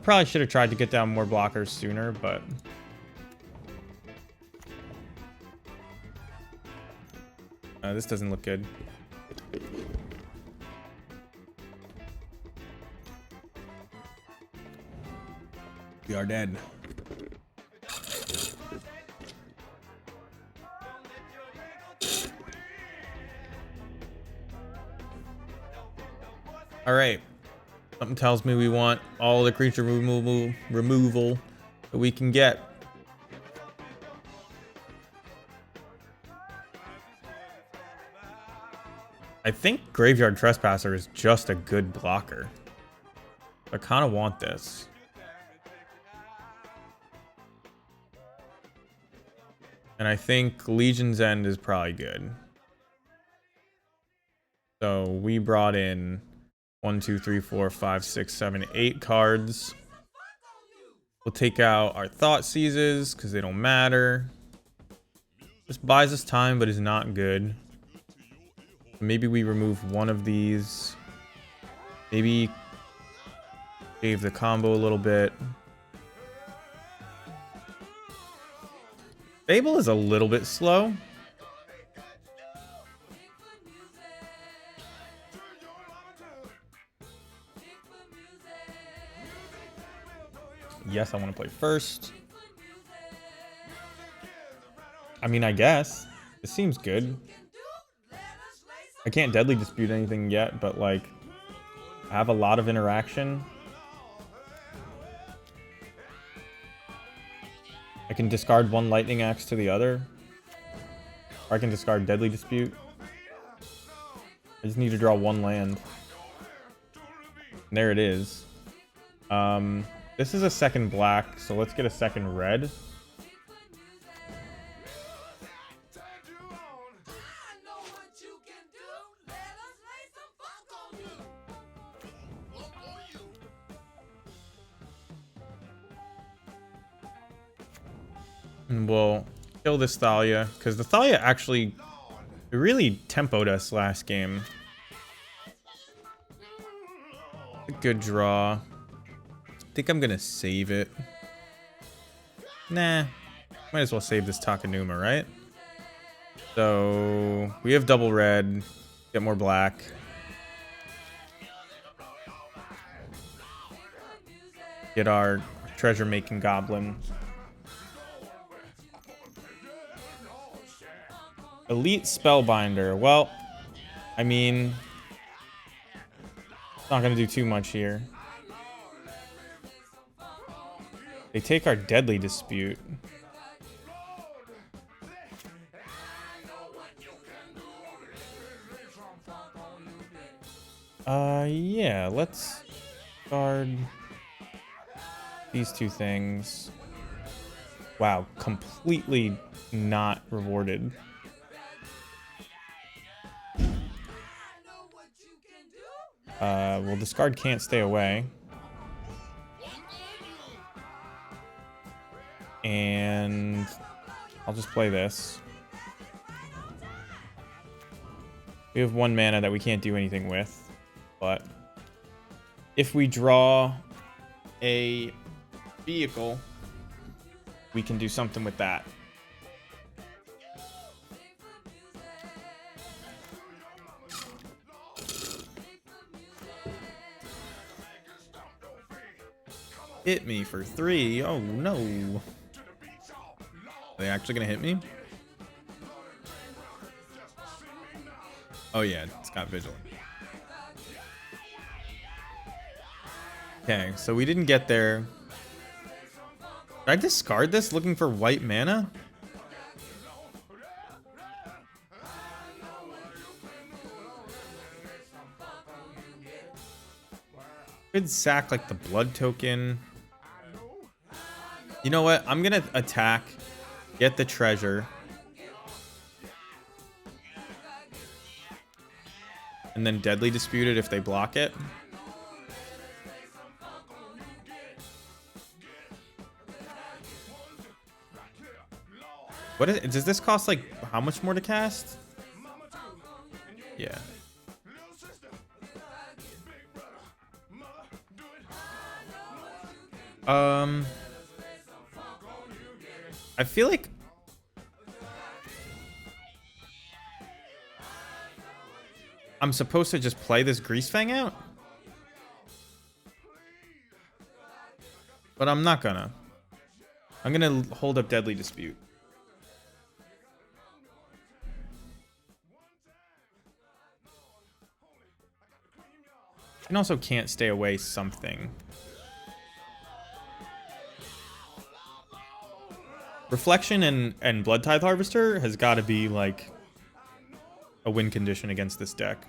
Probably should have tried to get down more blockers sooner, but this doesn't look good. We are dead. All right. Something tells me we want all the creature removal that we can get. I think Graveyard Trespasser is just a good blocker. I kind of want this. And I think Legion's End is probably good. So we brought in 1, 2, 3, 4, 5, 6, 7, 8 cards. We'll take out our Thought Seizes because they don't matter. This buys us time, but is not good. Maybe we remove one of these. Maybe save the combo a little bit. Fable is a little bit slow. Yes, I want to play first. I mean, I guess. It seems good. I can't deadly dispute anything yet, but like, I have a lot of interaction. I can discard one lightning axe to the other. Or I can discard deadly dispute. I just need to draw one land. And there it is. This is a second black, so let's get a second red. And we'll kill this Thalia, because the Thalia actually really tempoed us last game. A good draw. I think I'm gonna save it. Nah, might as well save this Takenuma, right? So we have double red, get more black. Get our treasure making goblin. Elite Spellbinder. Well, I mean, it's not gonna do too much here. They take our Deadly Dispute. Yeah, let's guard these two things. Wow, completely not rewarded. We'll discard Can't Stay Away. And I'll just play this. We have 1 mana that we can't do anything with, but if we draw a vehicle, we can do something with that. Hit me for 3. Oh no. Are they actually gonna hit me? Oh yeah, it's got Vigilant. Okay, so we didn't get there. Did I discard this looking for white mana? Could sack like the blood token. You know what? I'm gonna attack, get the treasure, and then deadly dispute it if they block it. What is, does this cost like how much more to cast? Yeah. I feel like I'm supposed to just play this Greasefang out, but I'm not gonna. I'm gonna hold up Deadly Dispute. And also can't stay away something. Reflection and Blood Tithe Harvester has got to be like a win condition against this deck.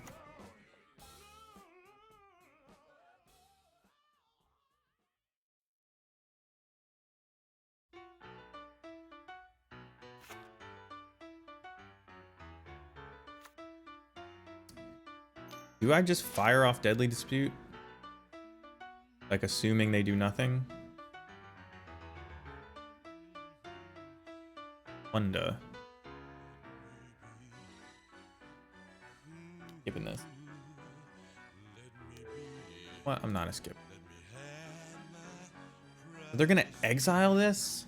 Do I just fire off Deadly Dispute? Like assuming they do nothing? Wanda. Skipping this. What? I'm not a skip. They're gonna exile this?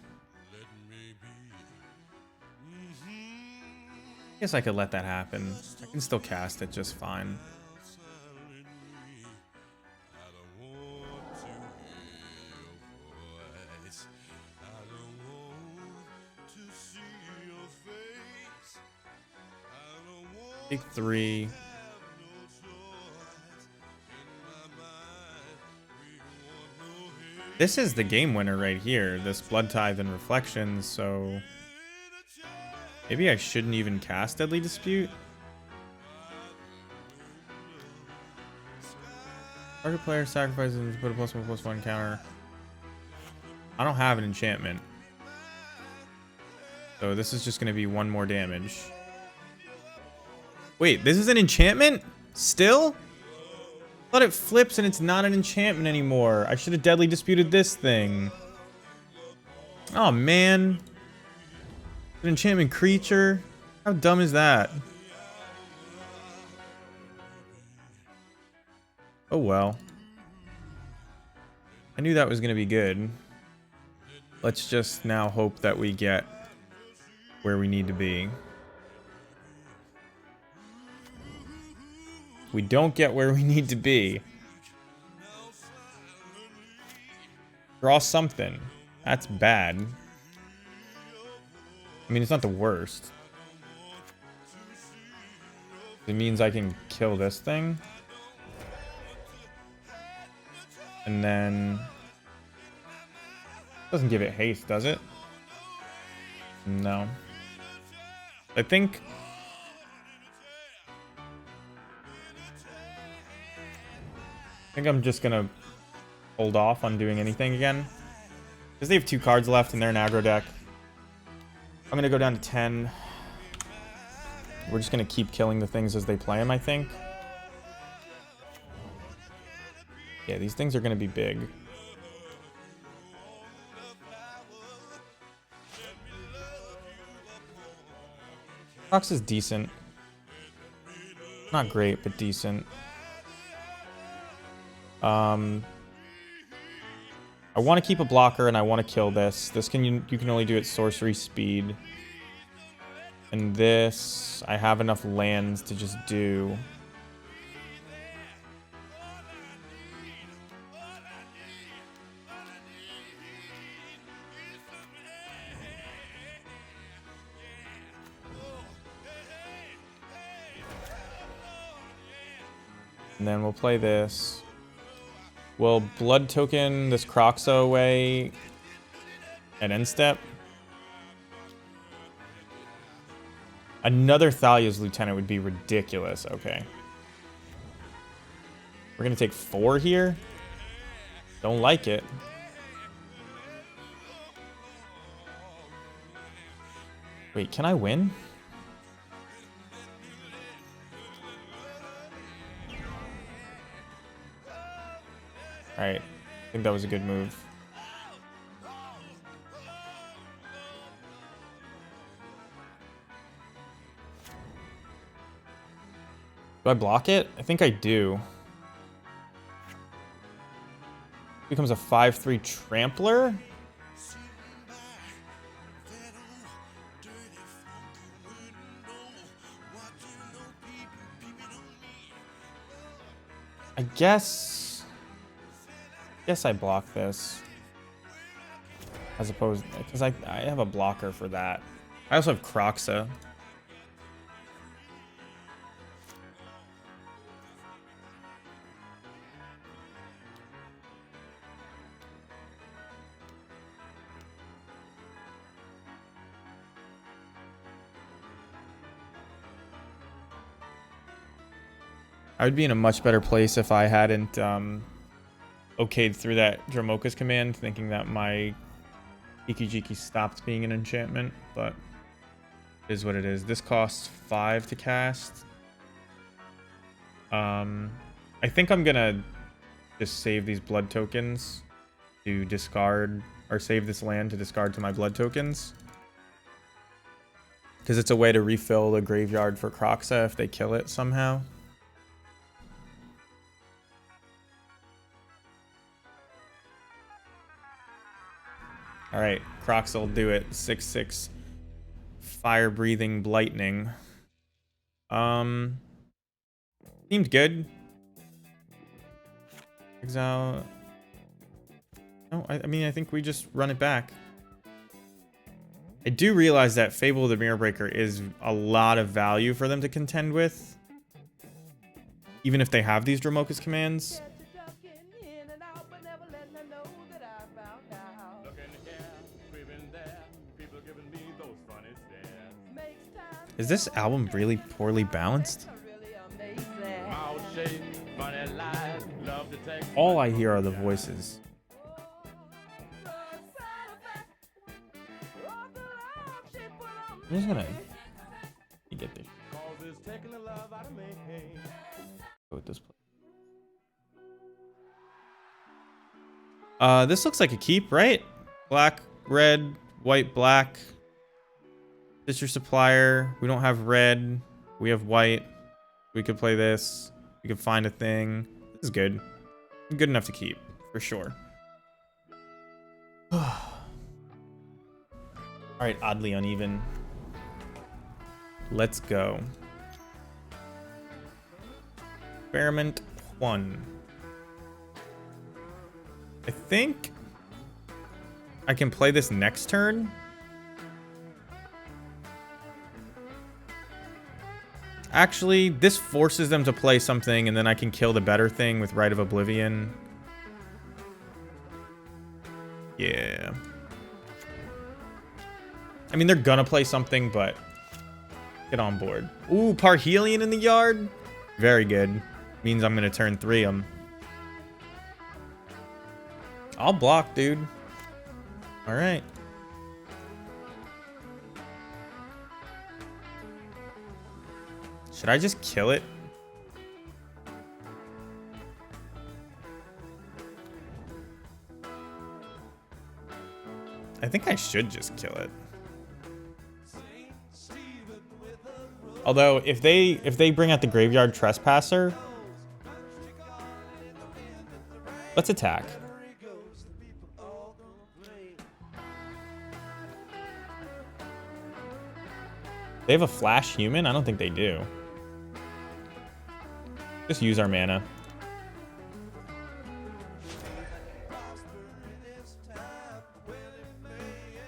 I guess I could let that happen. I can still cast it just fine. Take 3. This is the game winner right here, this Blood Tithe and Reflections, so maybe I shouldn't even cast Deadly Dispute. Target player sacrifices and put a +1/+1 counter. I don't have an enchantment, so this is just going to be 1 more damage. Wait, this is an enchantment? Still? I thought it flips and it's not an enchantment anymore. I should have Deadly Disputed this thing. Oh, man. An enchantment creature? How dumb is that? Oh, well. I knew that was going to be good. Let's just now hope that we get where we need to be. We don't get where we need to be. Draw something. That's bad. I mean, it's not the worst. It means I can kill this thing. And then... Doesn't give it haste, does it? No. I think I'm just gonna hold off on doing anything again. Because they have 2 cards left and they're an aggro deck. I'm gonna go down to 10. We're just gonna keep killing the things as they play them, I think. Yeah, these things are gonna be big. Crocs is decent. Not great, but decent. I want to keep a blocker and I want to kill this. This you can only do at sorcery speed. And this, I have enough lands to just do. And then we'll play this. We'll blood token this Croxa away at end step. Another Thalia's Lieutenant would be ridiculous. Okay. We're going to take 4 here. Don't like it. Wait, can I win? Alright. I think that was a good move. Do I block it? I think I do. Becomes a 5/3 trampler? I guess I block this. As opposed, because I have a blocker for that. I also have Croxa. I would be in a much better place if I hadn't okayed through that Dromoka's command, thinking that my Ikijiki stopped being an enchantment, but it is what it is. This costs 5 to cast. I think I'm gonna just save these blood tokens to discard, or save this land to discard to my blood tokens. Because it's a way to refill the graveyard for Croxa if they kill it somehow. Alright, Croxa will do it. 6/6 fire-breathing blightning. Seemed good. Exile. No, I mean, I think we just run it back. I do realize that Fable of the Mirror Breaker is a lot of value for them to contend with. Even if they have these Dromoka's commands. Is this album really poorly balanced? All I hear are the voices. I'm just gonna get this. Go with this play. This looks like a keep, right? Black, red, white, black. Sister Supplier. We don't have red. We have white. We could play this. We could find a thing. This is good. Good enough to keep, for sure. Alright, oddly uneven. Let's go. Experiment 1. I think I can play this next turn. Actually, this forces them to play something, and then I can kill the better thing with Rite of Oblivion. Yeah. I mean, they're gonna play something, but get on board. Ooh, Parhelion in the yard? Very good. Means I'm gonna turn 3 them. I'll block, dude. Alright. Should I just kill it? I think I should just kill it. Although if they bring out the Graveyard Trespasser, let's attack. They have a Flash Human? I don't think they do. Just use our mana.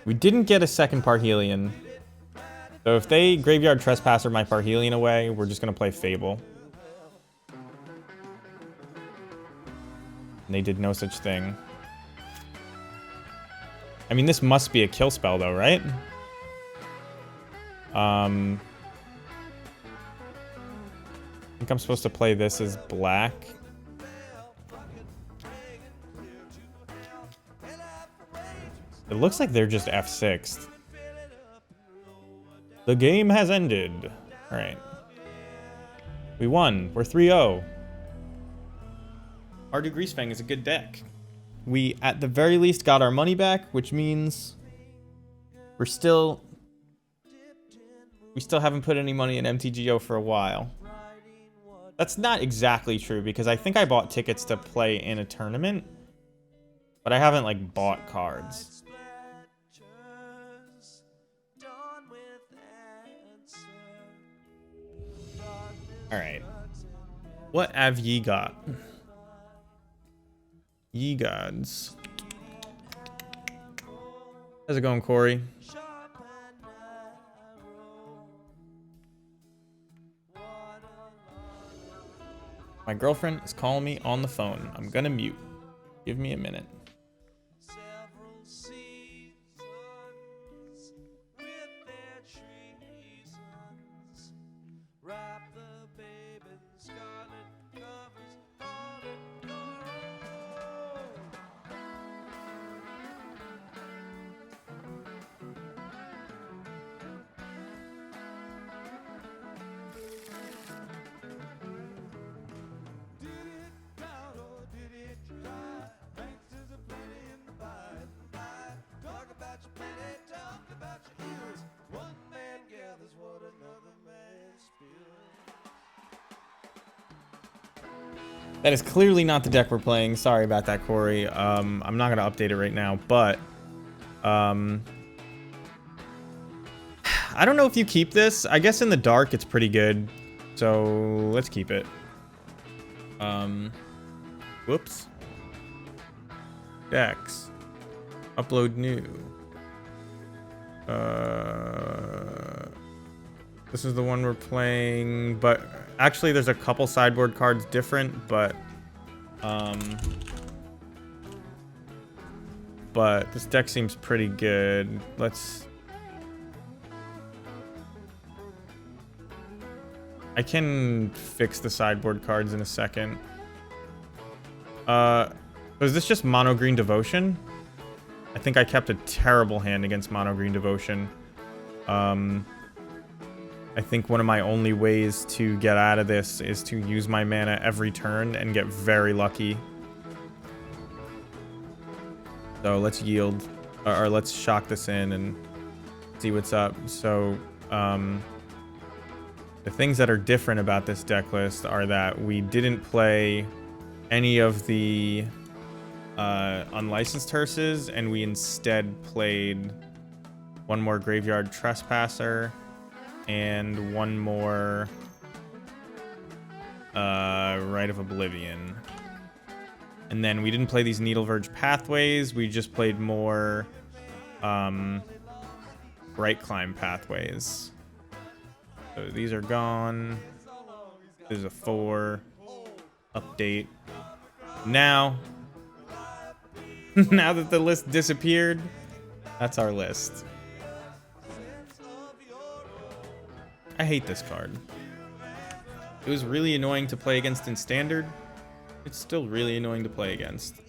We didn't get a second Parhelion. So if they Graveyard Trespasser my Parhelion away, we're just going to play Fable. And they did no such thing. I mean, this must be a kill spell though, right? I think I'm supposed to play this as black. It looks like they're just F6'd. The game has ended. Alright. We won. We're 3-0. Mardu Greasefang is a good deck. We, at the very least, got our money back, which means we still haven't put any money in MTGO for a while. That's not exactly true, because I think I bought tickets to play in a tournament, but I haven't, like, bought cards. Alright. What have ye got? Ye gods. How's it going, Corey? My girlfriend is calling me on the phone. I'm gonna mute. Give me a minute. That is clearly not the deck we're playing. Sorry about that, Corey. I'm not going to update it right now, but I don't know if you keep this. I guess in the dark it's pretty good, so let's keep it. Whoops. Decks. Upload new. This is the one we're playing, but actually there's a couple sideboard cards different, but this deck seems pretty good. I can fix the sideboard cards in a second. Is this just mono green devotion? I think I kept a terrible hand against mono green devotion. I think one of my only ways to get out of this is to use my mana every turn and get very lucky. So let's yield, or let's shock this in and see what's up. So the things that are different about this deck list are that we didn't play any of the unlicensed hearses, and we instead played one more Graveyard Trespasser and one more Rite of Oblivion. And then we didn't play these Needle Verge Pathways, we just played more Bright Climb Pathways. So these are gone. There's a 4 update. Now that the list disappeared, that's our list. I hate this card. It was really annoying to play against in Standard. It's still really annoying to play against.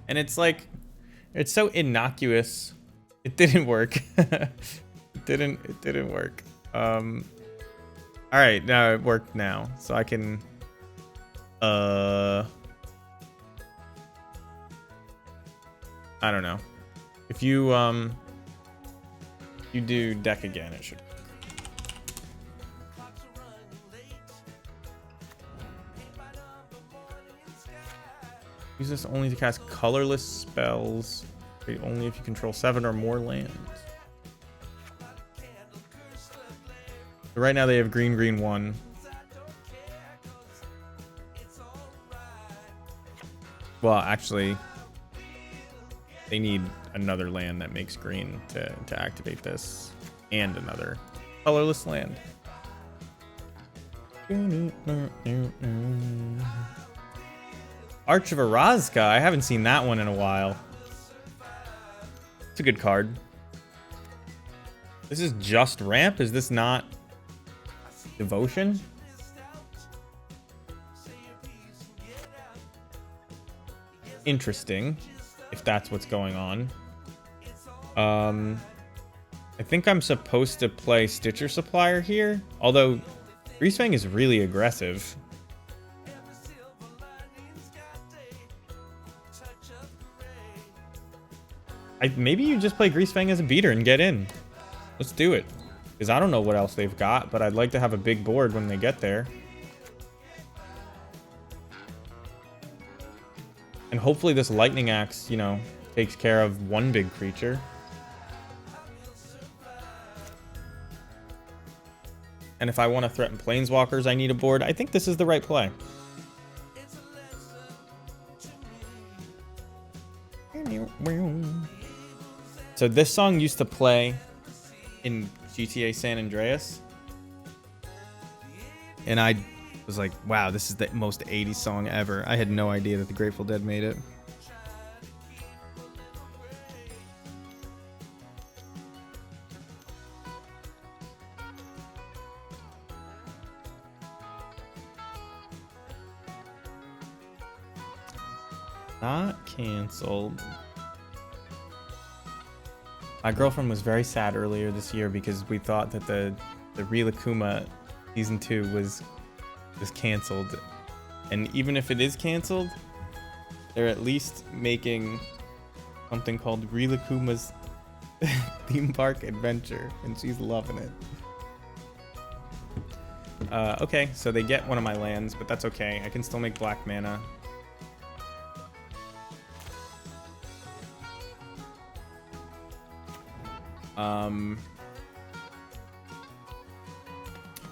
And it's like, it's so innocuous. It didn't work. It didn't work. All right, now it worked now. So I can, I don't know. If you You do deck again, it should. Use this only to cast colorless spells. Only if you control 7 or more lands. So right now they have green, green 1. Well, actually, they need another land that makes green to activate this. And another colorless land. Arch of Arazka. I haven't seen that one in a while. It's a good card. This is just ramp? Is this not devotion? Interesting, if that's what's going on. I think I'm supposed to play Stitcher Supplier here, although Greasefang is really aggressive. Maybe you just play Greasefang as a beater and get in. Let's do it. Because I don't know what else they've got, but I'd like to have a big board when they get there. And hopefully this Lightning Axe, you know, takes care of one big creature. And if I want to threaten Planeswalkers, I need a board. I think this is the right play. So this song used to play in GTA San Andreas. And I was like, wow, this is the most 80s song ever. I had no idea that the Grateful Dead made it. Not canceled. My girlfriend was very sad earlier this year because we thought that the Real Akuma season 2 was canceled. And even if it is canceled, they're at least making something called Real Akuma's Theme Park Adventure, and she's loving it. Okay, so they get one of my lands, but that's okay. I can still make black mana.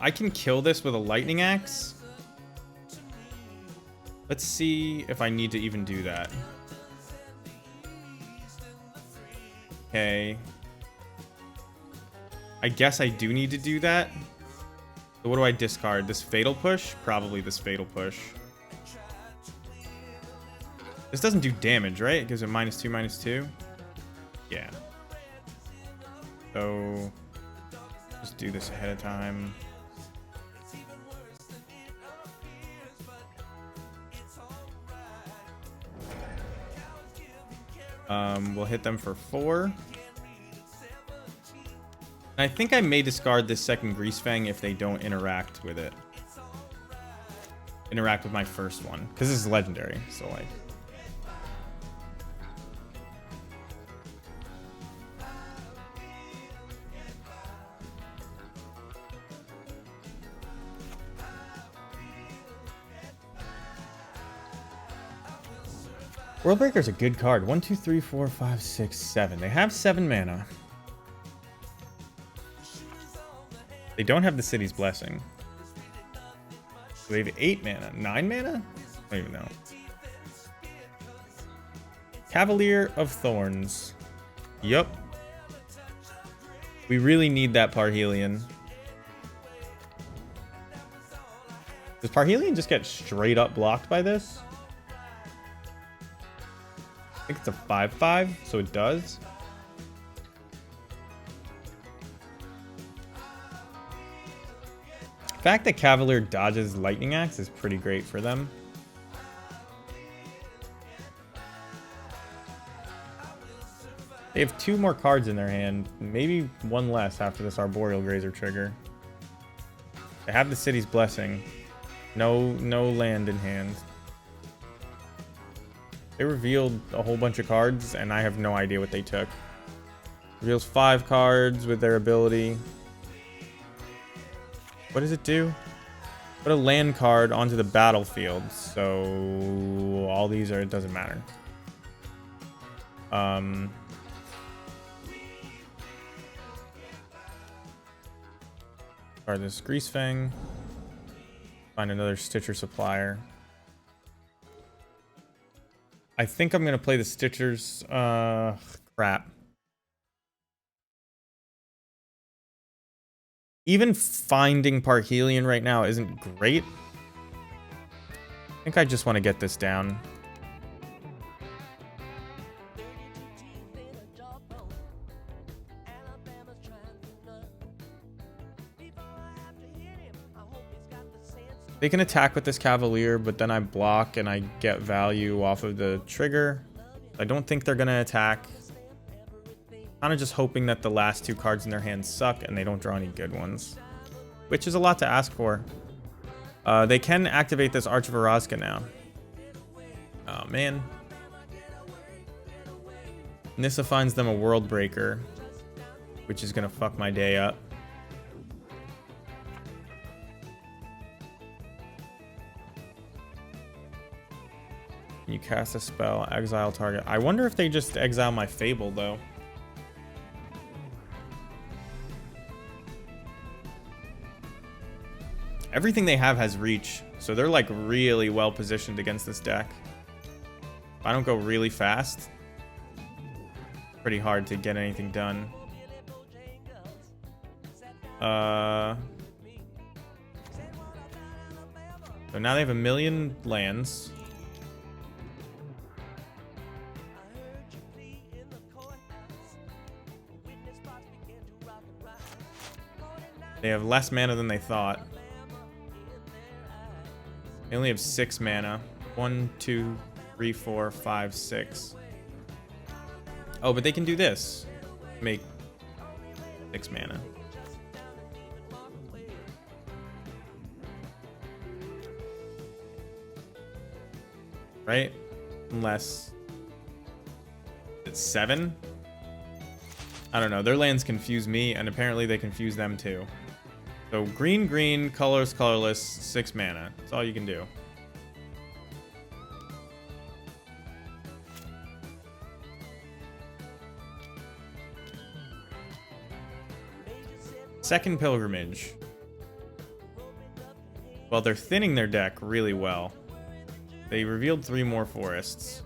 I can kill this with a Lightning Axe. Let's see if I need to even do that. Okay. I guess I do need to do that. So what do I discard? This Fatal Push? Probably this Fatal Push. This doesn't do damage, right? It gives it -2, -2. Yeah. So just do this ahead of time. We'll hit them for 4. And I think I may discard this second Greasefang if they don't interact with it. Interact with my first one. Because this is legendary, so like... Worldbreaker's a good card. 1, 2, 3, 4, 5, 6, 7. They have 7 mana. They don't have the City's Blessing. They have 8 mana. 9 mana? I don't even know. Cavalier of Thorns. Yup. We really need that Parhelion. Does Parhelion just get straight up blocked by this? I think it's a 5/5, so it does. The fact that Cavalier dodges Lightning Axe is pretty great for them. They have 2 more cards in their hand, maybe 1 less after this Arboreal Grazer trigger. They have the City's Blessing. No land in hand. They revealed a whole bunch of cards, and I have no idea what they took. Reveals 5 cards with their ability. What does it do? Put a land card onto the battlefield. So all these are, it doesn't matter. Or this Greasefang. Find another Stitcher supplier. I think I'm gonna play the Stitchers. Crap. Even finding Parhelion right now isn't great. I think I just want to get this down. They can attack with this Cavalier, but then I block and I get value off of the trigger. I don't think they're going to attack. Kind of just hoping that the last 2 cards in their hand suck and they don't draw any good ones. Which is a lot to ask for. They can activate this Arch of Arazka now. Oh, man. Nissa finds them a World Breaker, which is going to fuck my day up. You cast a spell, exile target. I wonder if they just exile my Fable, though. Everything they have has reach, so they're like really well positioned against this deck. If I don't go really fast, pretty hard to get anything done. So now they have 1 million lands. They have less mana than they thought. They only have 6 mana. 1, 2, 3, 4, 5, 6. Oh, but they can do this. Make 6 mana. Right? Unless it's 7? I don't know. Their lands confuse me, and apparently they confuse them too. So green, green, colors, colorless, 6 mana. That's all you can do. Second Pilgrimage. Well, they're thinning their deck really well. They revealed 3 more forests.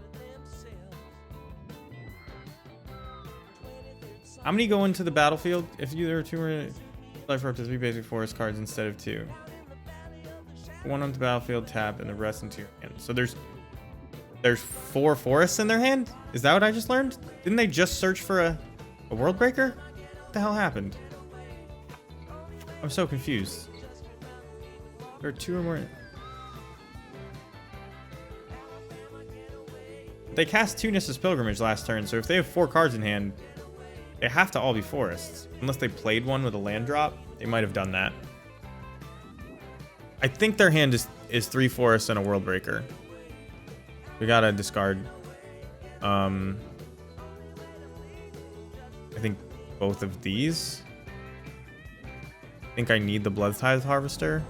How many go into the battlefield? If there are 2 life for up to 3 basic forest cards instead of 2. 1 on the battlefield, tap, and the rest into your hand. So there's 4 forests in their hand? Is that what I just learned? Didn't they just search for a World Breaker? What the hell happened? I'm so confused. There are 2 or more. They cast 2 Nissa's Pilgrimage last turn, so if they have 4 cards in hand, they have to all be forests. Unless they played one with a land drop, they might have done that. I think their hand is 3 forests and a World Breaker. We gotta discard. I think both of these. I think I need the Blood Tithe Harvester.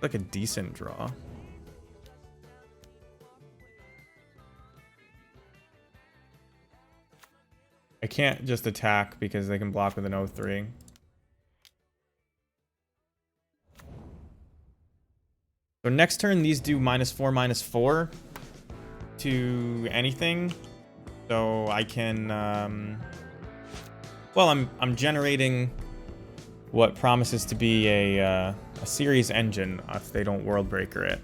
Like a decent draw. I can't just attack because they can block with an 0-3. So next turn, these do -4/-4 to anything. So I can, well, I'm generating what promises to be a series engine if they don't World Breaker it,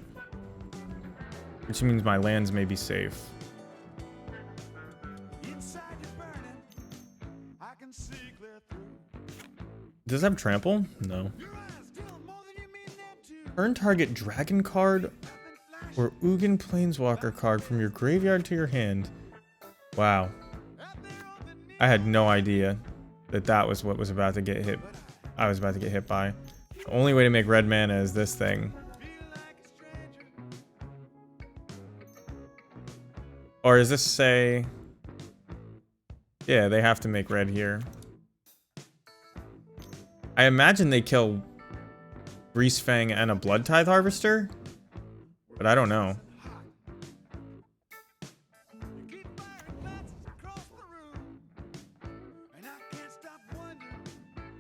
which means my lands may be safe. Does it have trample? No. Turn target dragon card or Ugin Planeswalker card from your graveyard to your hand. Wow. I had no idea that that was what was about to get hit. I was about to get hit by. The only way to make red mana is this thing. Or does this say... Yeah, they have to make red here. I imagine they kill Greasefang and a Blood Tithe Harvester, but I don't know.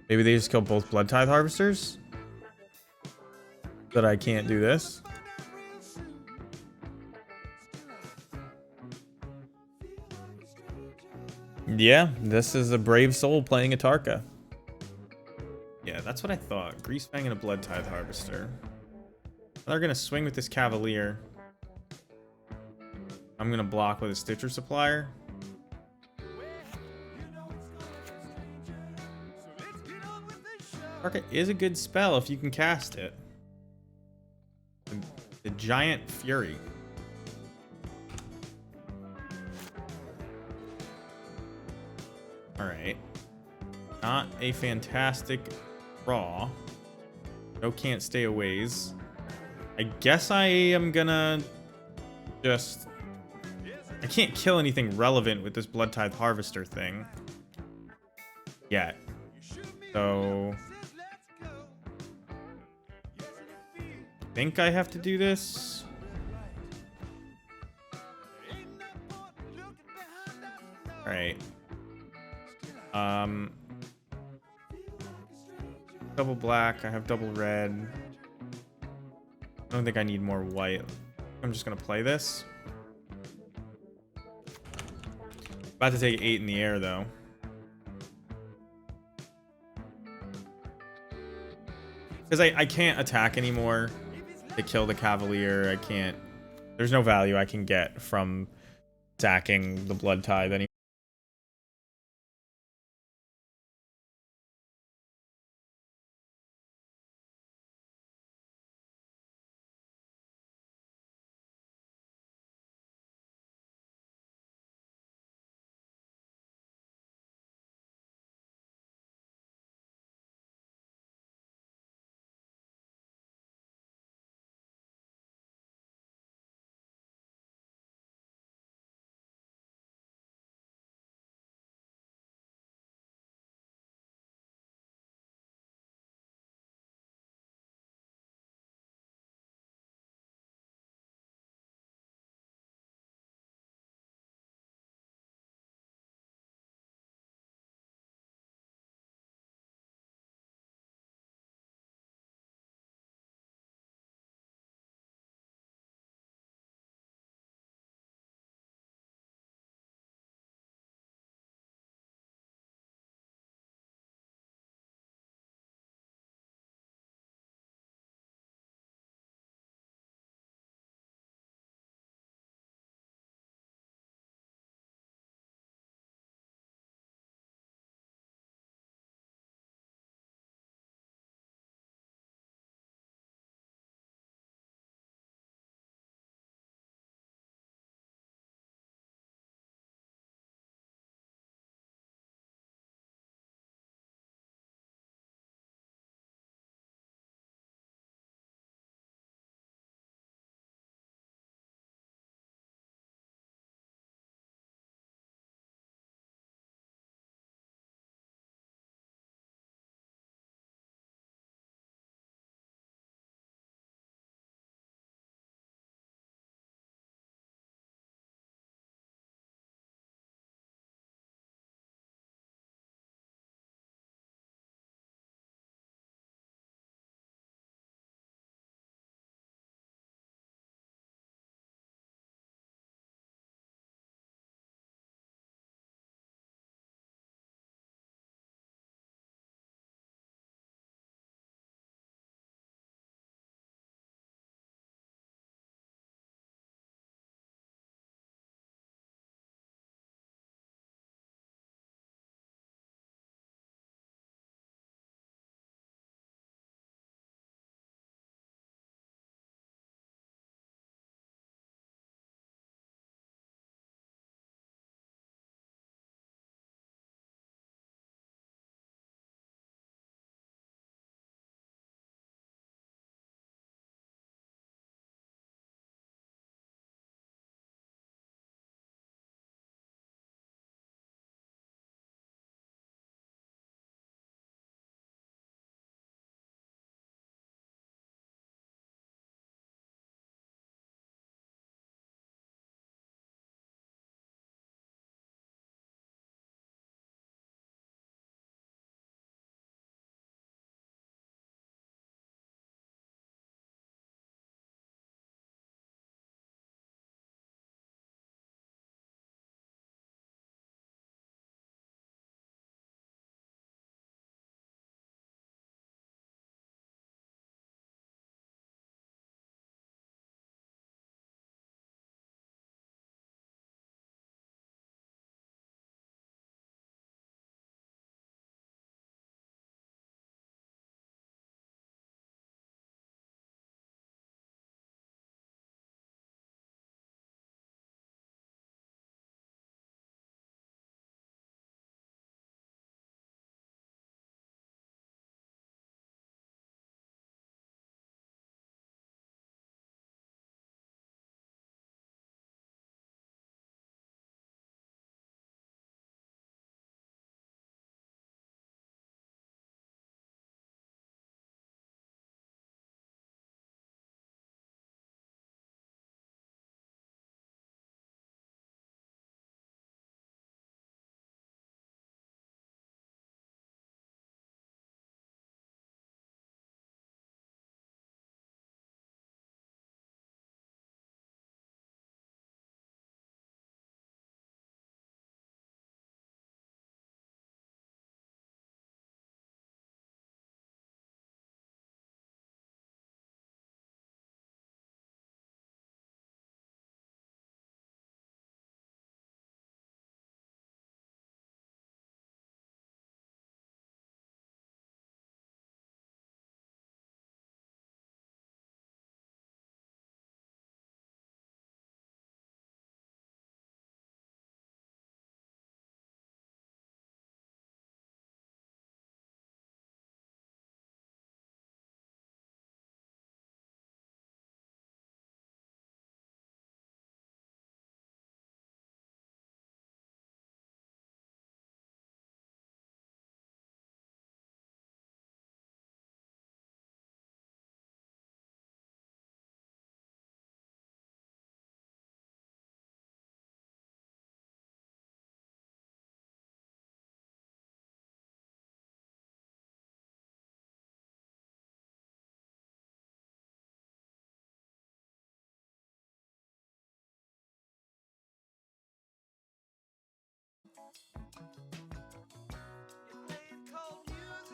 Maybe they just kill both Blood Tithe Harvesters? That I can't do this? Yeah, this is a brave soul playing a Tarka. Yeah, that's what I thought. Greasefang and a Blood Tithe Harvester. They're gonna swing with this Cavalier. I'm gonna block with a Stitcher Supplier. Tarka is a good spell if you can cast it. The Giant Fury. Alright. Not a fantastic draw. No can't stay aways. I guess I am gonna just... I can't kill anything relevant with this Blood Tithe Harvester thing. Yet. So... I think I have to do this. Alright. Double black, I have double red. I don't think I need more white. I'm just gonna play this. About to take 8 in the air though. Because I can't attack anymore to kill the Cavalier. I can't. There's no value I can get from attacking the Blood Tithe anymore.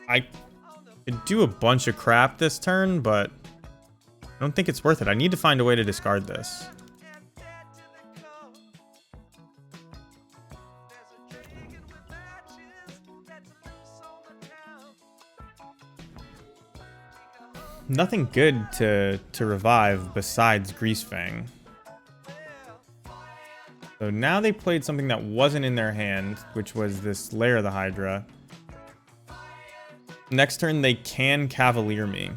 I could do a bunch of crap this turn, but I don't think it's worth it. I need to find a way to discard this. Nothing good to revive besides Greasefang. So now they played something that wasn't in their hand, which was this Lair of the Hydra. Next turn, they can Cavalier me.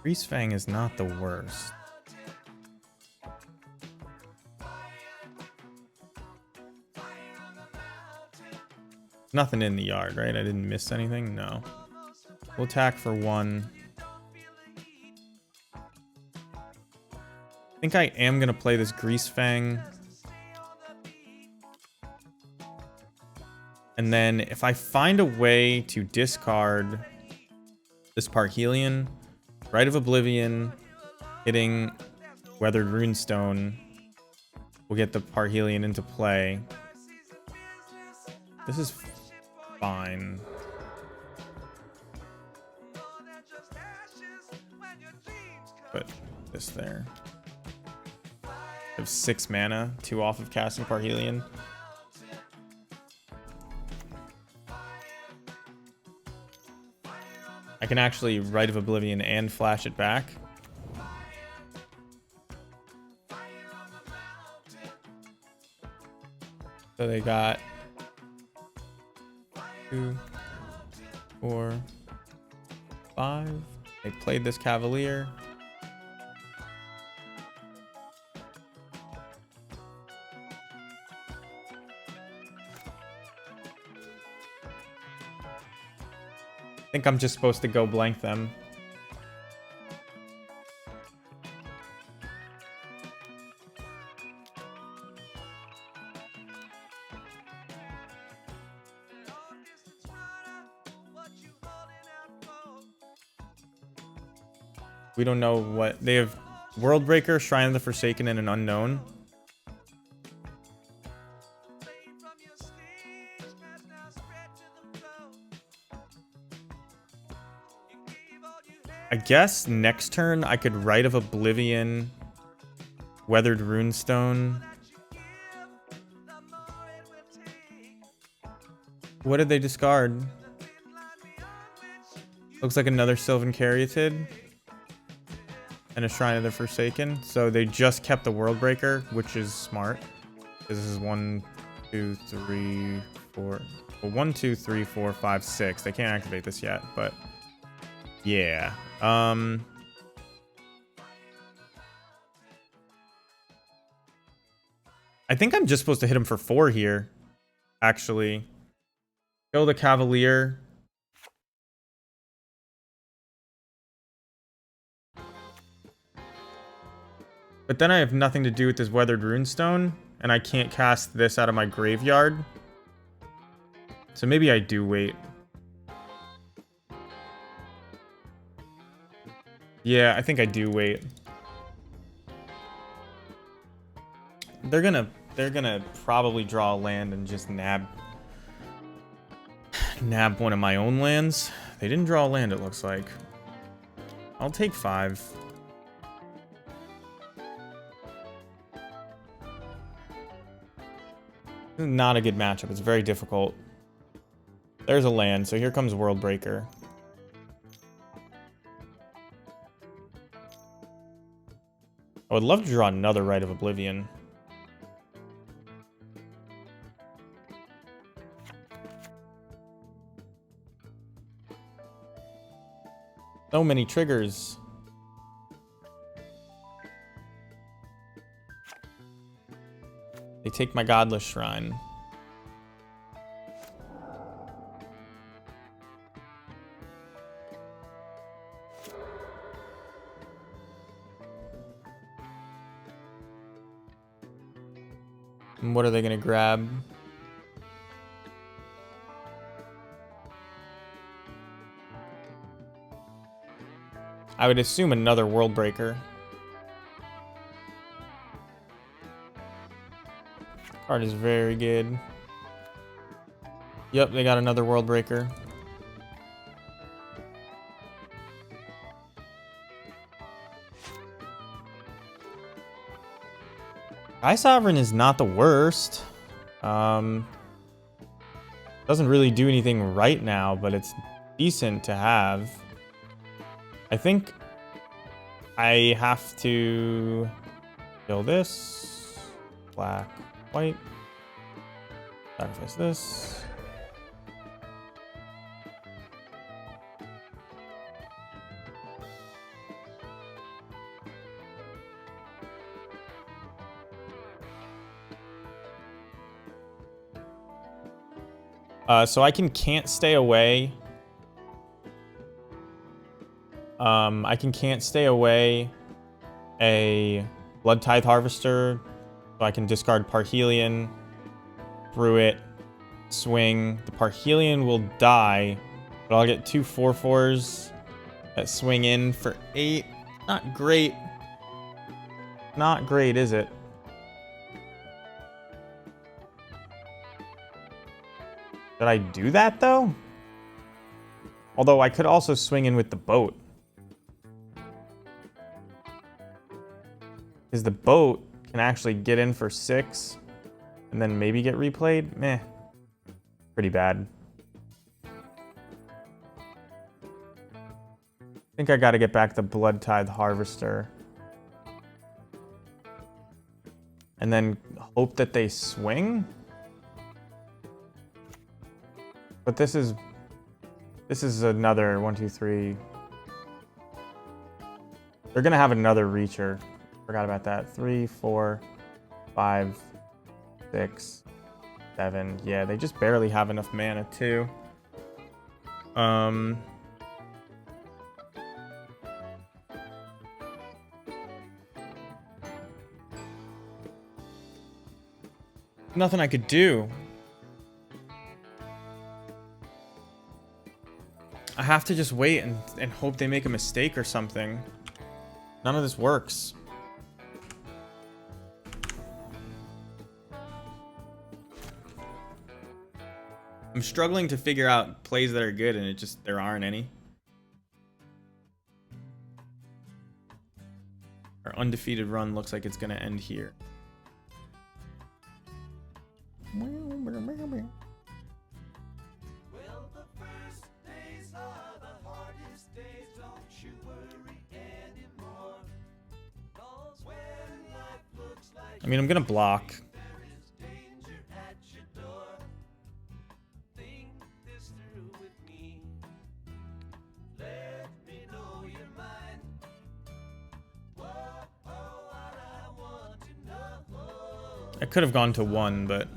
Greasefang is not the worst. Nothing in the yard, right? I didn't miss anything? No. We'll attack for 1. I think I am going to play this Greasefang. And then if I find a way to discard this Parhelion, Rite of Oblivion, hitting Weathered Runestone, we'll get the Parhelion into play. This is fine. Put this there. I have 6 mana, 2 off of casting Parhelion. I can actually Rite of Oblivion and flash it back. So they got 2, 4, 5. They played this Cavalier. I think I'm just supposed to go blank them. We don't know what they have. Worldbreaker, Shrine of the Forsaken, and an Unknown. I guess next turn I could Rite of Oblivion, Weathered Runestone. What did they discard? Looks like another Sylvan Caryatid and a Shrine of the Forsaken. So they just kept the Worldbreaker, which is smart. This is 1, 2, 3, 4. Well, 1, 2, 3, 4, 5, 6. They can't activate this yet, but yeah. I think I'm just supposed to hit him for 4 here, actually. Kill the Cavalier. But then I have nothing to do with this Weathered Runestone, and I can't cast this out of my graveyard. So maybe I do wait. Yeah, I think I do wait. They're gonna probably draw a land and just nab one of my own lands. They didn't draw a land, it looks like. I'll take 5. This is not a good matchup. It's very difficult. There's a land, so here comes Worldbreaker. I would love to draw another Rite of Oblivion. So many triggers. They take my Godless Shrine. And what are they going to grab? I would assume another Worldbreaker. Card is very good. Yep, they got another World Breaker. Sky Sovereign is not the worst. Doesn't really do anything right now, but it's decent to have. I think I have to kill this. Black, white. Sacrifice this. So I can't stay away. I can't stay away a Blood Tithe Harvester. So I can discard Parhelion, brew it, swing. The Parhelion will die, but I'll get 2 4/4s that swing in for 8. Not great. Not great, is it? Did I do that, though? Although I could also swing in with the boat. Because the boat can actually get in for 6 and then maybe get replayed. Meh. Pretty bad. I think I got to get back the Blood Tithe Harvester. And then hope that they swing? But this is another 1, 2, 3. They're gonna have another reacher. Forgot about that. 3, 4, 5, 6, 7. Yeah, they just barely have enough mana too. Nothing I could do. I have to just wait and hope they make a mistake or something. None of this works. I'm struggling to figure out plays that are good, and there aren't any. Our undefeated run looks like it's gonna end here. I mean, I'm gonna block. I could have gone to 1, but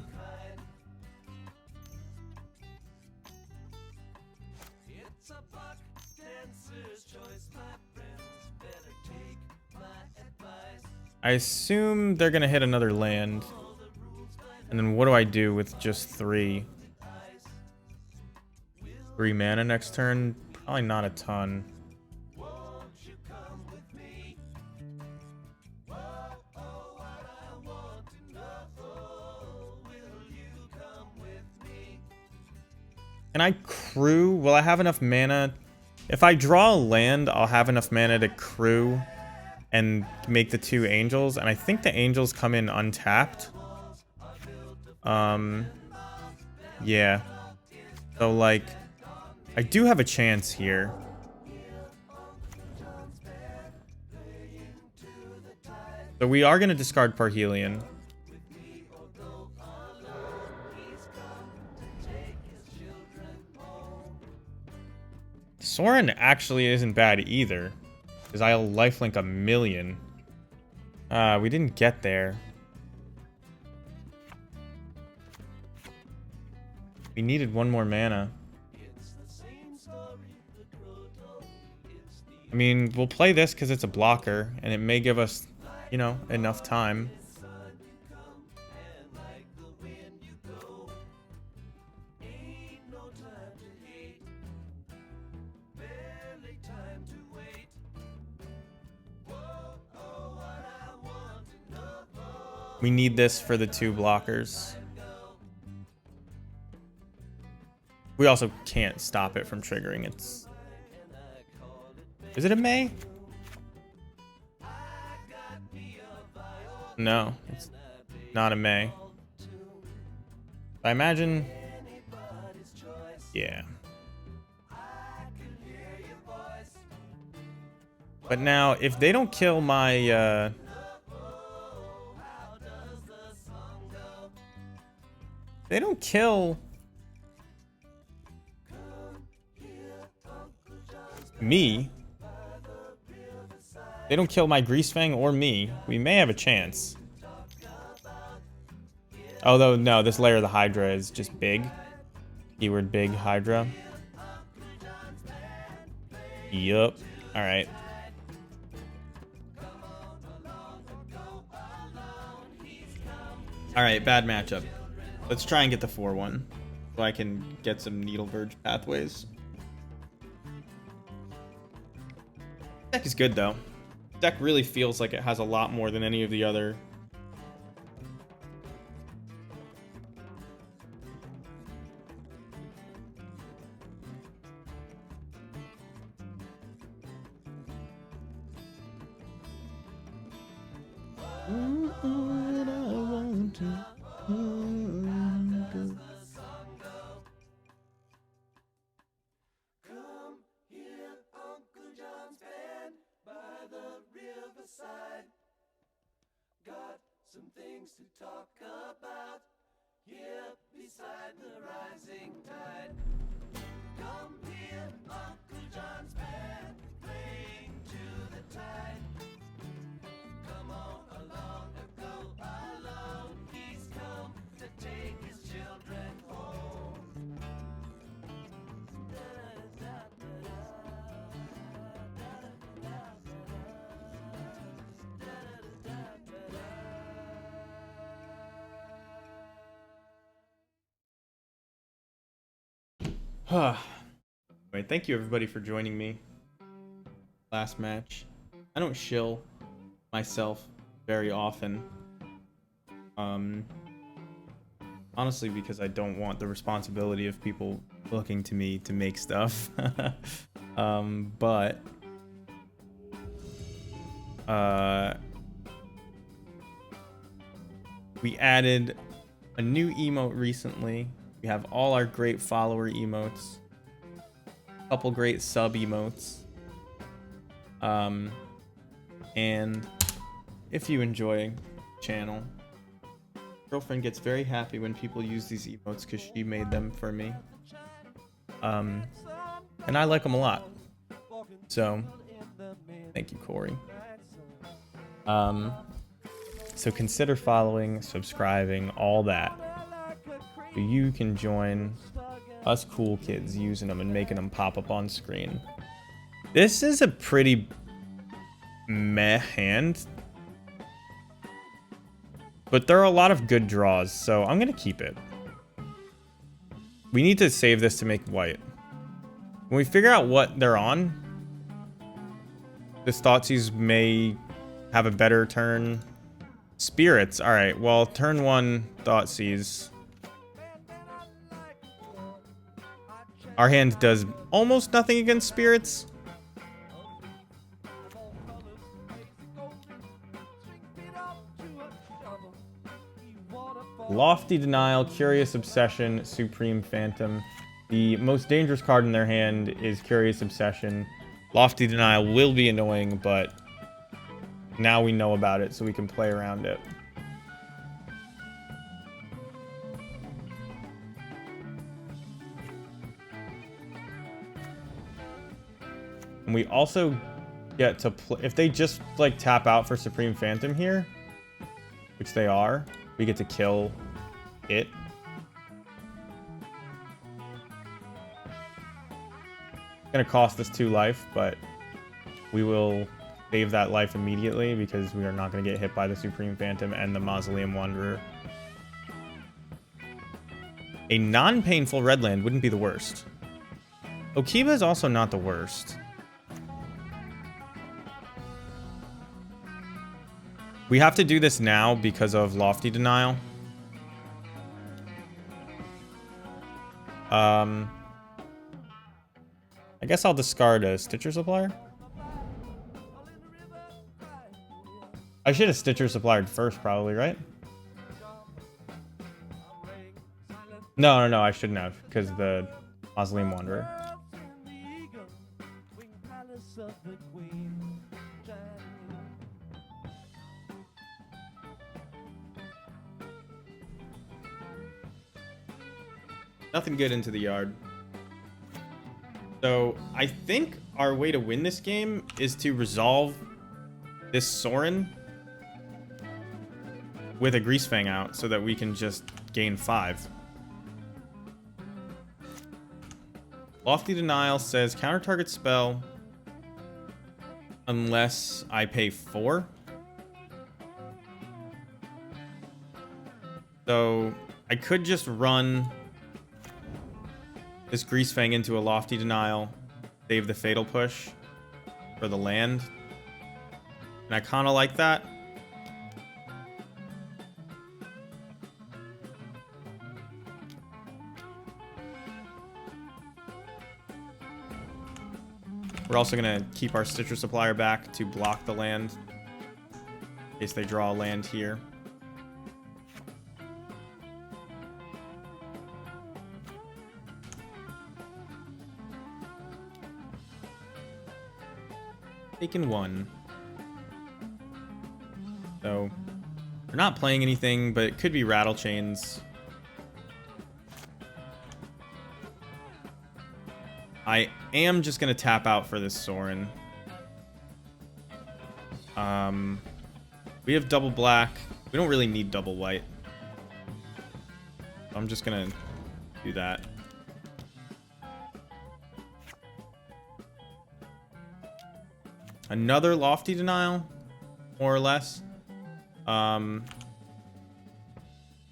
I assume they're gonna hit another land. And then what do I do with just 3? 3 mana next turn? Probably not a ton. Can I crew? Will I have enough mana? If I draw a land, I'll have enough mana to crew and make the 2 angels. And I think the angels come in untapped. Yeah. So, like, I do have a chance here. So we are going to discard Parhelion. Sorin actually isn't bad either, because I'll lifelink a million. We didn't get there. We needed 1 more mana. I mean, we'll play this because it's a blocker, and it may give us, you know, enough time. We need this for the 2 blockers. We also can't stop it from triggering. Is it a May? No, it's not a May. I imagine. Yeah. But now, if they don't kill my, they don't kill me. They don't kill my Greasefang or me. We may have a chance. Although, no, this layer of the Hydra is just big. Keyword big Hydra. Yup. Alright. Alright, bad matchup. Let's try and get the 4-1. So I can get some Needle Verge pathways. Deck is good, though. Deck really feels like it has a lot more than any of the other. Got some things to talk about here beside the rising tide. Come here, Uncle John's band, playing to the tide. Come on along and go alone. He's come to take his children home. Wait, thank you everybody for joining me. Last match. I don't shill myself very often. Honestly, because I don't want the responsibility of people looking to me to make stuff. But we added a new emote recently. We have all our great follower emotes, a couple great sub emotes, and if you enjoy the channel, girlfriend gets very happy when people use these emotes because she made them for me, and I like them a lot. So thank you, Corey. So consider following, subscribing, all that. So you can join us cool kids using them and making them pop up on screen. This is a pretty meh hand, but there are a lot of good draws, so I'm gonna keep it. We need to save this to make white. When we figure out what they're on, this Thoughtseize may have a better turn. Spirits, alright, well, turn 1 Thoughtseize. Our hand does almost nothing against spirits. Lofty Denial, Curious Obsession, Supreme Phantom. The most dangerous card in their hand is Curious Obsession. Lofty Denial will be annoying, but now we know about it, so we can play around it. And we also get to play, if they just like tap out for Supreme Phantom here, which they are, we get to kill it. It's gonna cost us 2 life, but we will save that life immediately because we are not gonna get hit by the Supreme Phantom and the Mausoleum Wanderer. A non-painful red land wouldn't be the worst. Okiba is also not the worst. We have to do this now because of Lofty Denial. I guess I'll discard a Stitcher Supplier. I should have Stitcher Suppliered first, probably, right? No, I shouldn't have, because the Mausoleum Wanderer. Nothing good into the yard. So I think our way to win this game is to resolve this Sorin with a Greasefang out so that we can just gain 5. Lofty Denial says counter target spell unless I pay 4. So I could just run this Greasefang into a Lofty Denial, save the Fatal Push for the land. And I kind of like that. We're also going to keep our Stitcher Supplier back to block the land in case they draw a land here. Taken 1. So, we're not playing anything, but it could be Rattle Chains. I am just going to tap out for this Sorin. We have double black. We don't really need double white. I'm just going to do that. Another Lofty Denial, more or less.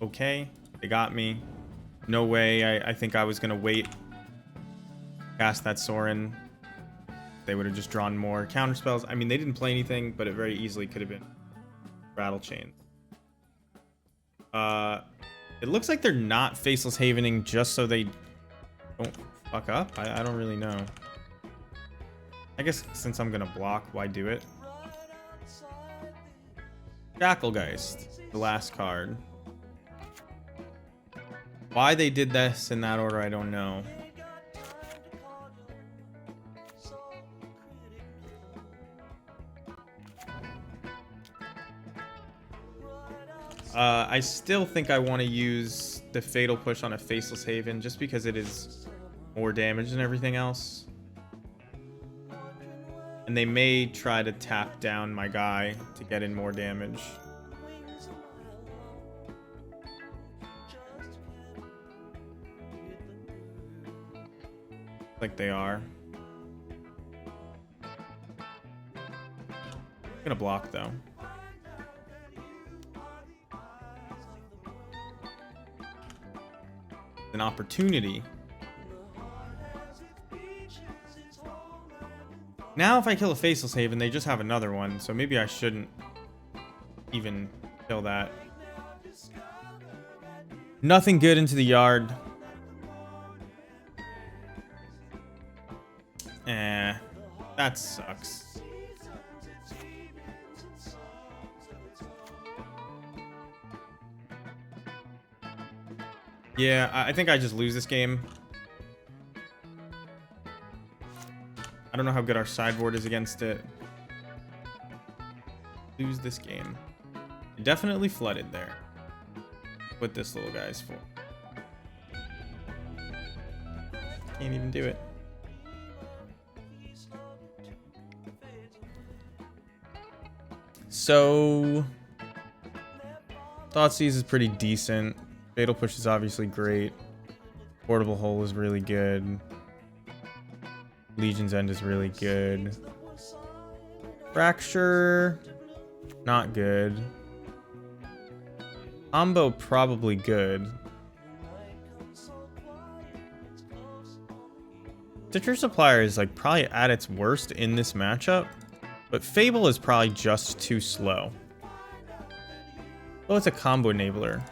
Okay, they got me. No way. I think I was going to wait. Cast that Sorin. They would have just drawn more counter spells. I mean, they didn't play anything, but it very easily could have been Rattle Chain. It looks like they're not Faceless Havening just so they don't fuck up. I don't really know. I guess since I'm gonna block, why do it? Jackalgeist, the last card. Why they did this in that order, I don't know. I still think I want to use the Fatal Push on a Faceless Haven just because it is more damage than everything else. And they may try to tap down my guy to get in more damage. Like they are. I'm gonna block though. An opportunity. Now if I kill a Faceless Haven, they just have another one, so maybe I shouldn't even kill that. Nothing good into the yard. That sucks. Yeah, I think I just lose this game. I don't know how good our sideboard is against it. Lose this game. Definitely flooded there. What this little guy's for. Can't even do it. So Thoughtseize is pretty decent. Fatal Push is obviously great. Portable Hole is really good. Legion's End is really good. Fracture, not good. Combo, probably good. Stitcher Supplier is like probably at its worst in this matchup, but Fable is probably just too slow. Oh, it's a combo enabler.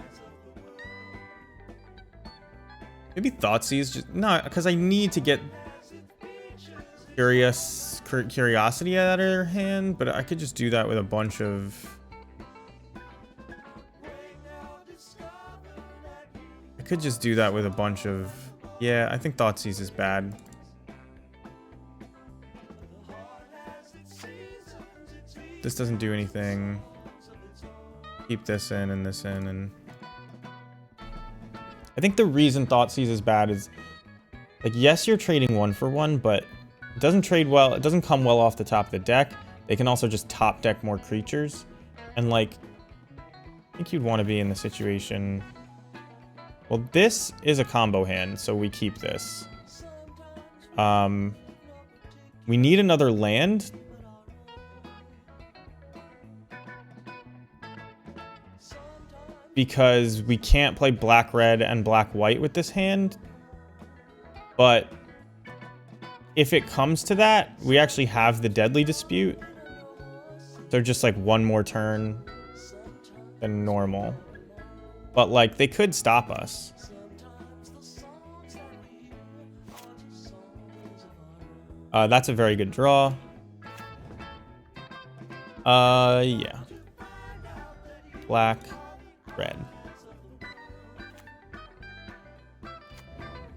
Maybe Thoughtseize just no, because I need to get curiosity out of her hand, but I could just do that with a bunch of. I could just do that with a bunch of. Yeah, I think Thoughtseize is bad. This doesn't do anything. Keep this in and this in, and I think the reason Thoughtseize is bad is, like, yes, you're trading 1-for-1, but it doesn't trade well. It doesn't come well off the top of the deck. They can also just top deck more creatures, and like, I think you'd want to be in the situation. Well, this is a combo hand, so we keep this. We need another land. Because we can't play black-red and black-white with this hand. But if it comes to that, we actually have the Deadly Dispute. So just like one more turn than normal. But like, they could stop us. That's a very good draw. Yeah. Black. Red.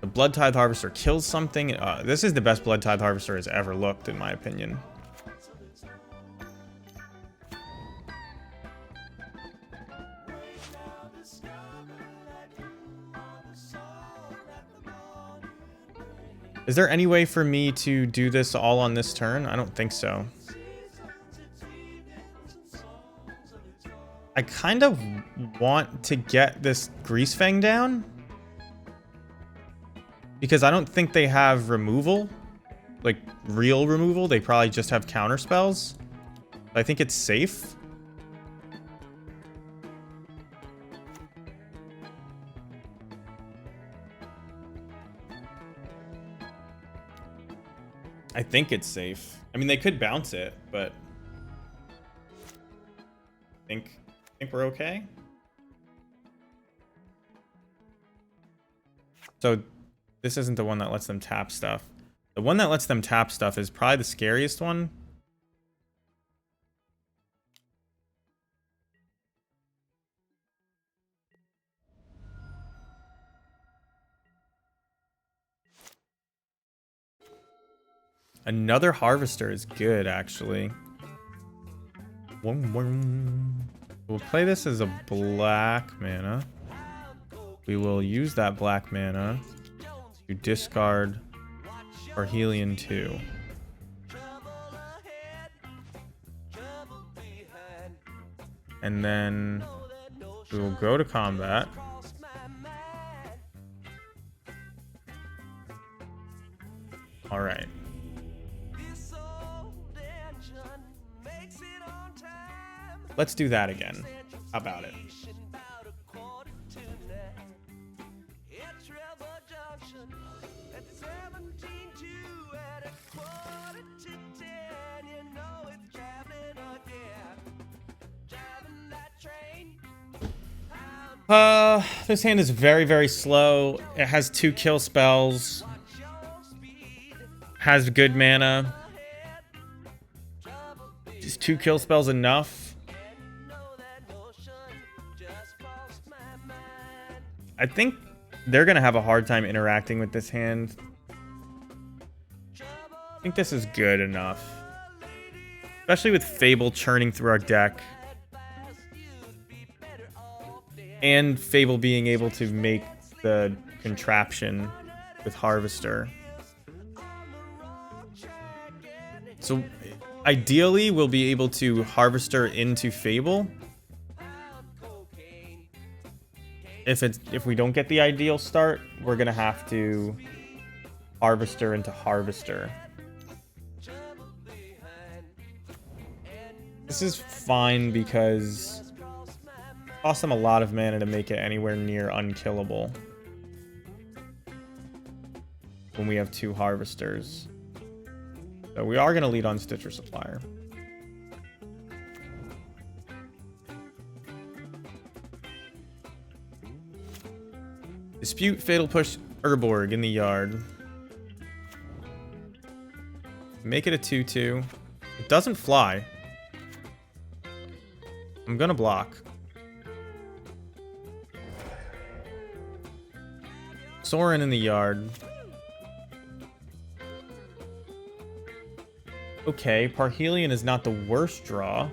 The Blood Tithe Harvester kills something. This is the best Blood Tithe Harvester has ever looked, in my opinion. Is there any way for me to do this all on this turn? I don't think so. I kind of want to get this Greasefang down. Because I don't think they have removal. Like, real removal. They probably just have counter spells. I think it's safe. I think it's safe. I mean, they could bounce it, but I think we're okay. So this isn't the one that lets them tap stuff. The one that lets them tap stuff is probably the scariest one. Another Harvester is good, actually. We'll play this as a black mana. We will use that black mana to discard Parhelion 2. And then we will go to combat. All right. Let's do that again. How about it? This hand is very, very slow. It has 2 kill spells. Has good mana. Is 2 kill spells enough? I think they're going to have a hard time interacting with this hand. I think this is good enough. Especially with Fable churning through our deck. And Fable being able to make the contraption with Harvester. So ideally, we'll be able to Harvester into Fable. If we don't get the ideal start, we're gonna have to Harvester into Harvester. This is fine because it costs them a lot of mana to make it anywhere near unkillable when we have 2 Harvesters. So we are going to lead on Stitcher Supplier. Dispute, Fatal Push, Urborg in the yard. Make it a 2/2. It doesn't fly. I'm gonna block. Soren in the yard. Okay, Parhelion is not the worst draw.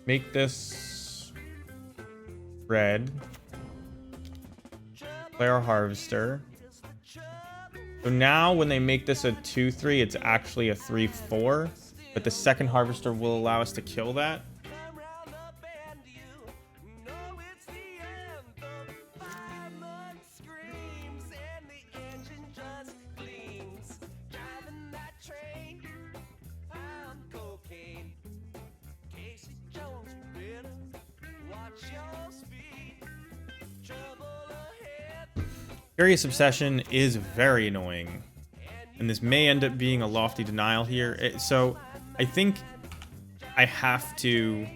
Make this red. Play our Harvester. So now when they make this a 2/3, it's actually a 3/4. But the second Harvester will allow us to kill that. Curious Obsession is very annoying. And this may end up being a lofty denial here. So I think I have to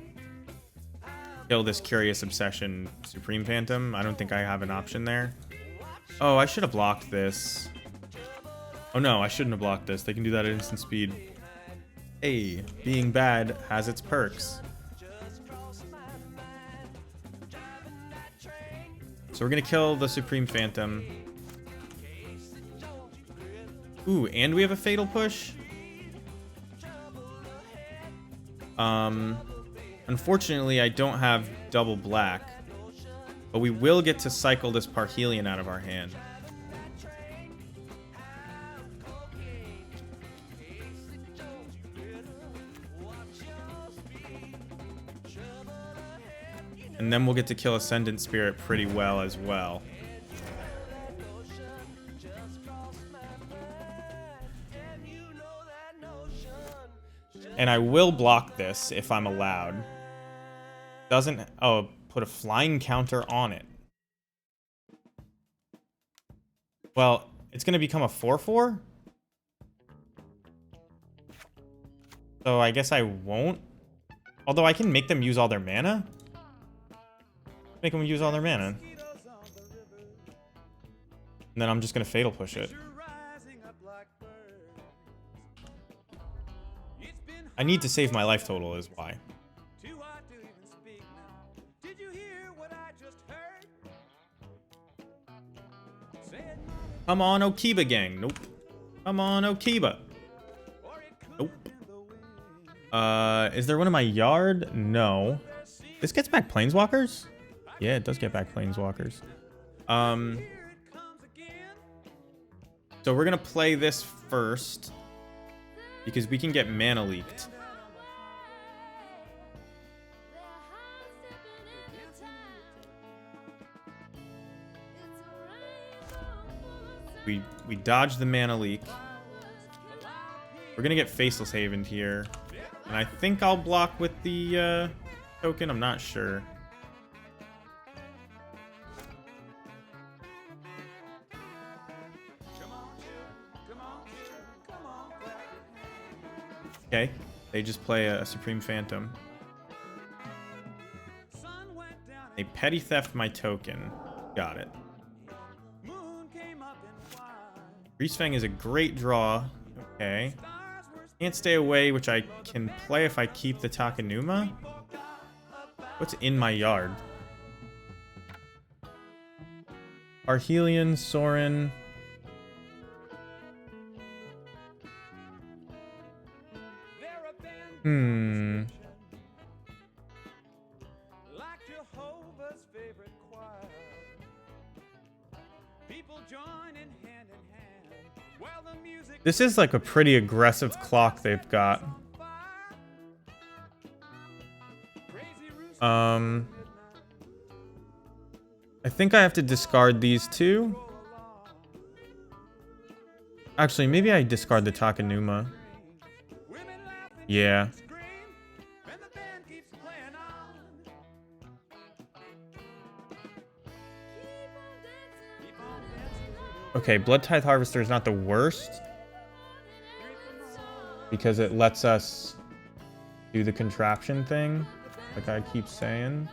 kill this Curious Obsession Supreme Phantom. I don't think I have an option there. Oh, I should have blocked this. Oh no, I shouldn't have blocked this. They can do that at instant speed. Hey, being bad has its perks. So we're gonna kill the Supreme Phantom. Ooh, and we have a Fatal Push? Unfortunately, I don't have double black. But we will get to cycle this Parhelion out of our hand. And then we'll get to kill Ascendant Spirit pretty well as well. And I will block this if I'm allowed. Doesn't... Oh, put a flying counter on it. Well, it's going to become a 4/4? So I guess I won't. Although I can make them use all their mana. Make them use all their mana. And then I'm just going to Fatal Push it. I need to save my life total is why. Come on, Okiba gang. Nope. Come on, Okiba. Nope. Is there one in my yard? No. This gets back Planeswalkers? Yeah, it does get back Planeswalkers. So we're gonna play this first. Because we can get mana leaked. We dodge the mana leak. We're gonna get Faceless Haven here. And I think I'll block with the token, I'm not sure. Okay, they just play a Supreme Phantom. They petty theft my token. Got it. Greasefang is a great draw. Okay. Can't stay away, which I can play if I keep the Takenuma. What's in my yard? Parhelion, Soren. This is like a pretty aggressive clock they've got. I think I have to discard these two. Actually, maybe I discard the Takenuma. Yeah. Okay, Blood Tithe Harvester is not the worst. Because it lets us do the contraption thing, like I keep saying.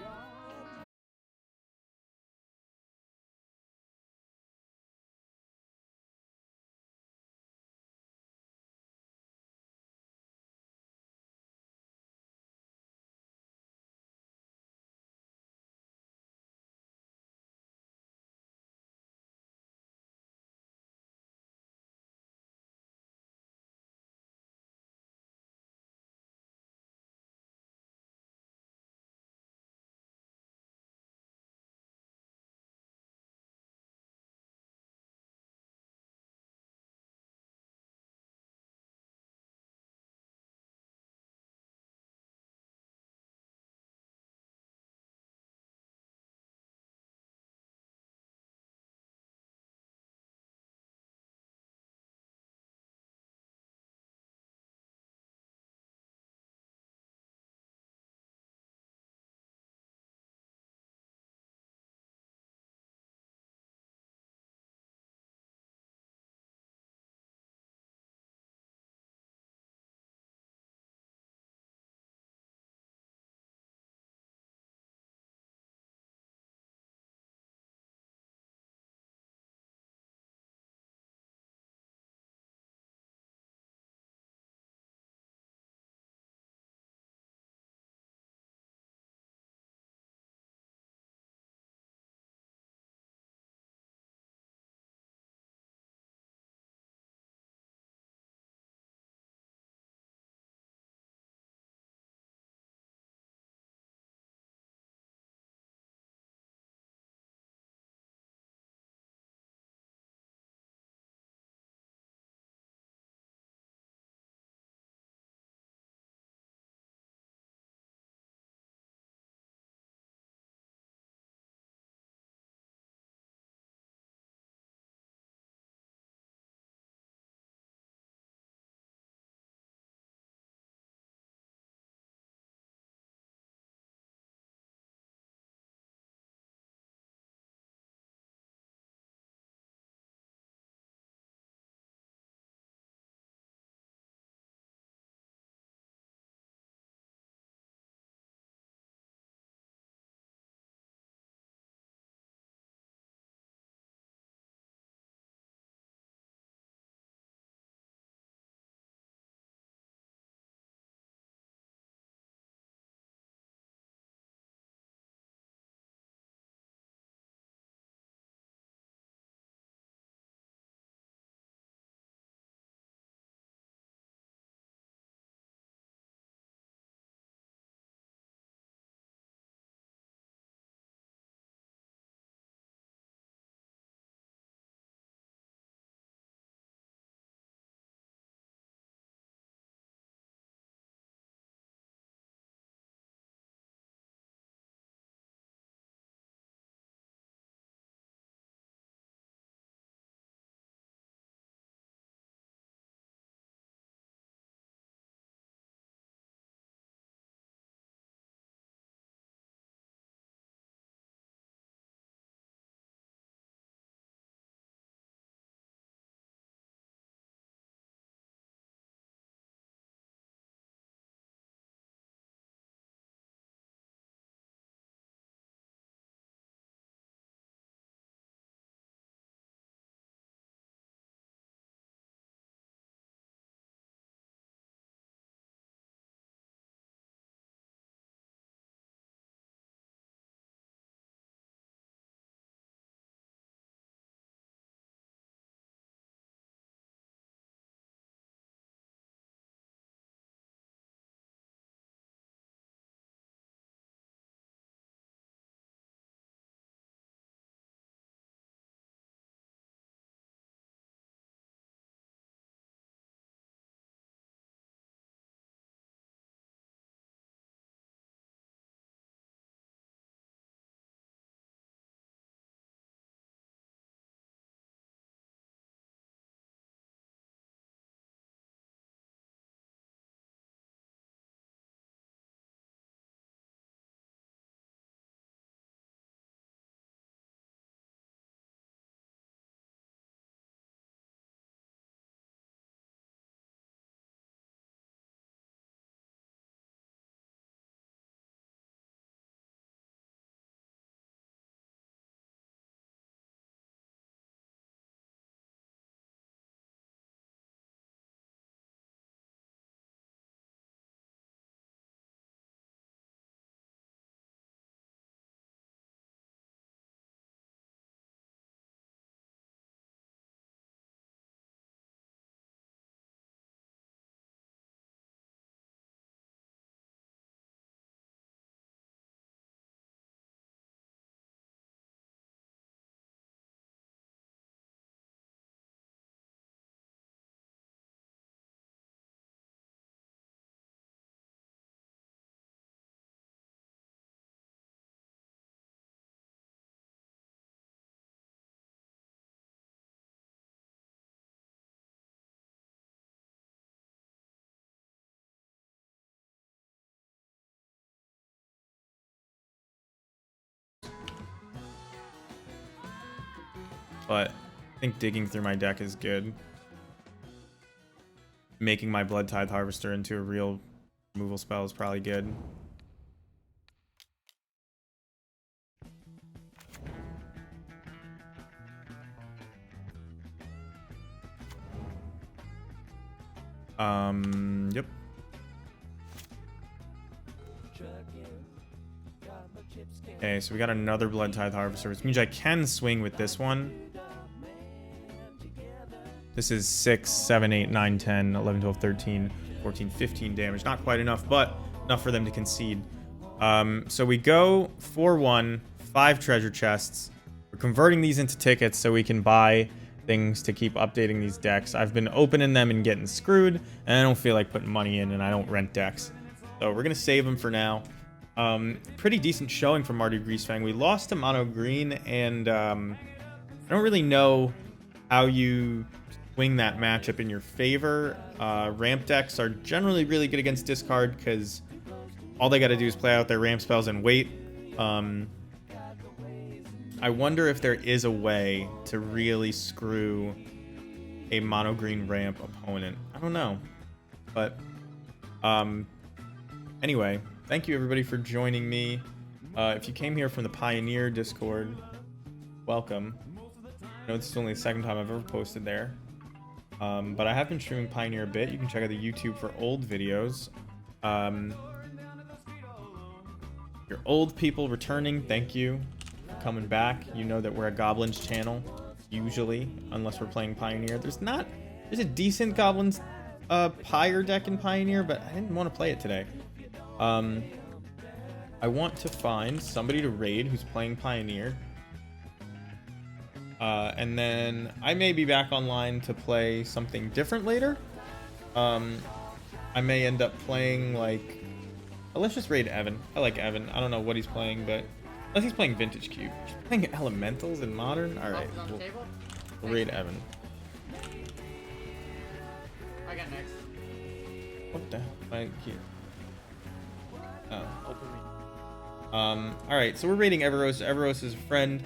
but I think digging through my deck is good. Making my Blood Tithe Harvester into a real removal spell is probably good. Yep. Okay, so we got another Blood Tithe Harvester, which means I can swing with this one. This is 6, 7, 8, 9, 10, 11, 12, 13, 14, 15 damage. Not quite enough, but enough for them to concede. So we go 4-1, 5 treasure chests. We're converting these into tickets so we can buy things to keep updating these decks. I've been opening them and getting screwed, and I don't feel like putting money in, and I don't rent decks. So we're going to save them for now. Pretty decent showing from Mardu Greasefang. We lost to Mono Green, and I don't really know how you swing that matchup in your favor. Ramp decks are generally really good against discard because all they got to do is play out their ramp spells and wait. I wonder if there is a way to really screw a Mono Green ramp opponent. I don't know. But anyway, thank you everybody for joining me. If you came here from the Pioneer Discord, welcome. I know this is only the second time I've ever posted there. But I have been streaming Pioneer a bit. You can check out the YouTube for old videos. Your old people returning, thank you for coming back. You know that we're a Goblins channel, usually, unless we're playing Pioneer. There's a decent Goblins Pyre deck in Pioneer, but I didn't want to play it today. I want to find somebody to raid who's playing Pioneer. And then I may be back online to play something different later. I may end up playing like... let's just raid Evan. I like Evan. I don't know what he's playing, but... unless he's playing Vintage Cube. He's playing Elementals in Modern? Alright, we'll raid Evan. I got next. What the hell? Oh. Alright, so we're raiding Everose. Everose is a friend.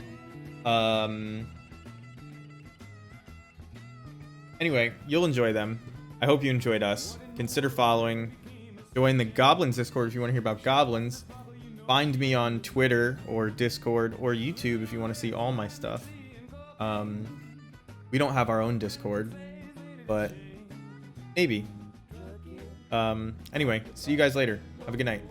Anyway, you'll enjoy them. I hope you enjoyed us. Consider following. Join the Goblins Discord if you want to hear about goblins. Find me on Twitter or Discord or YouTube if you want to see all my stuff. We don't have our own Discord, but maybe. Anyway, see you guys later. Have a good night.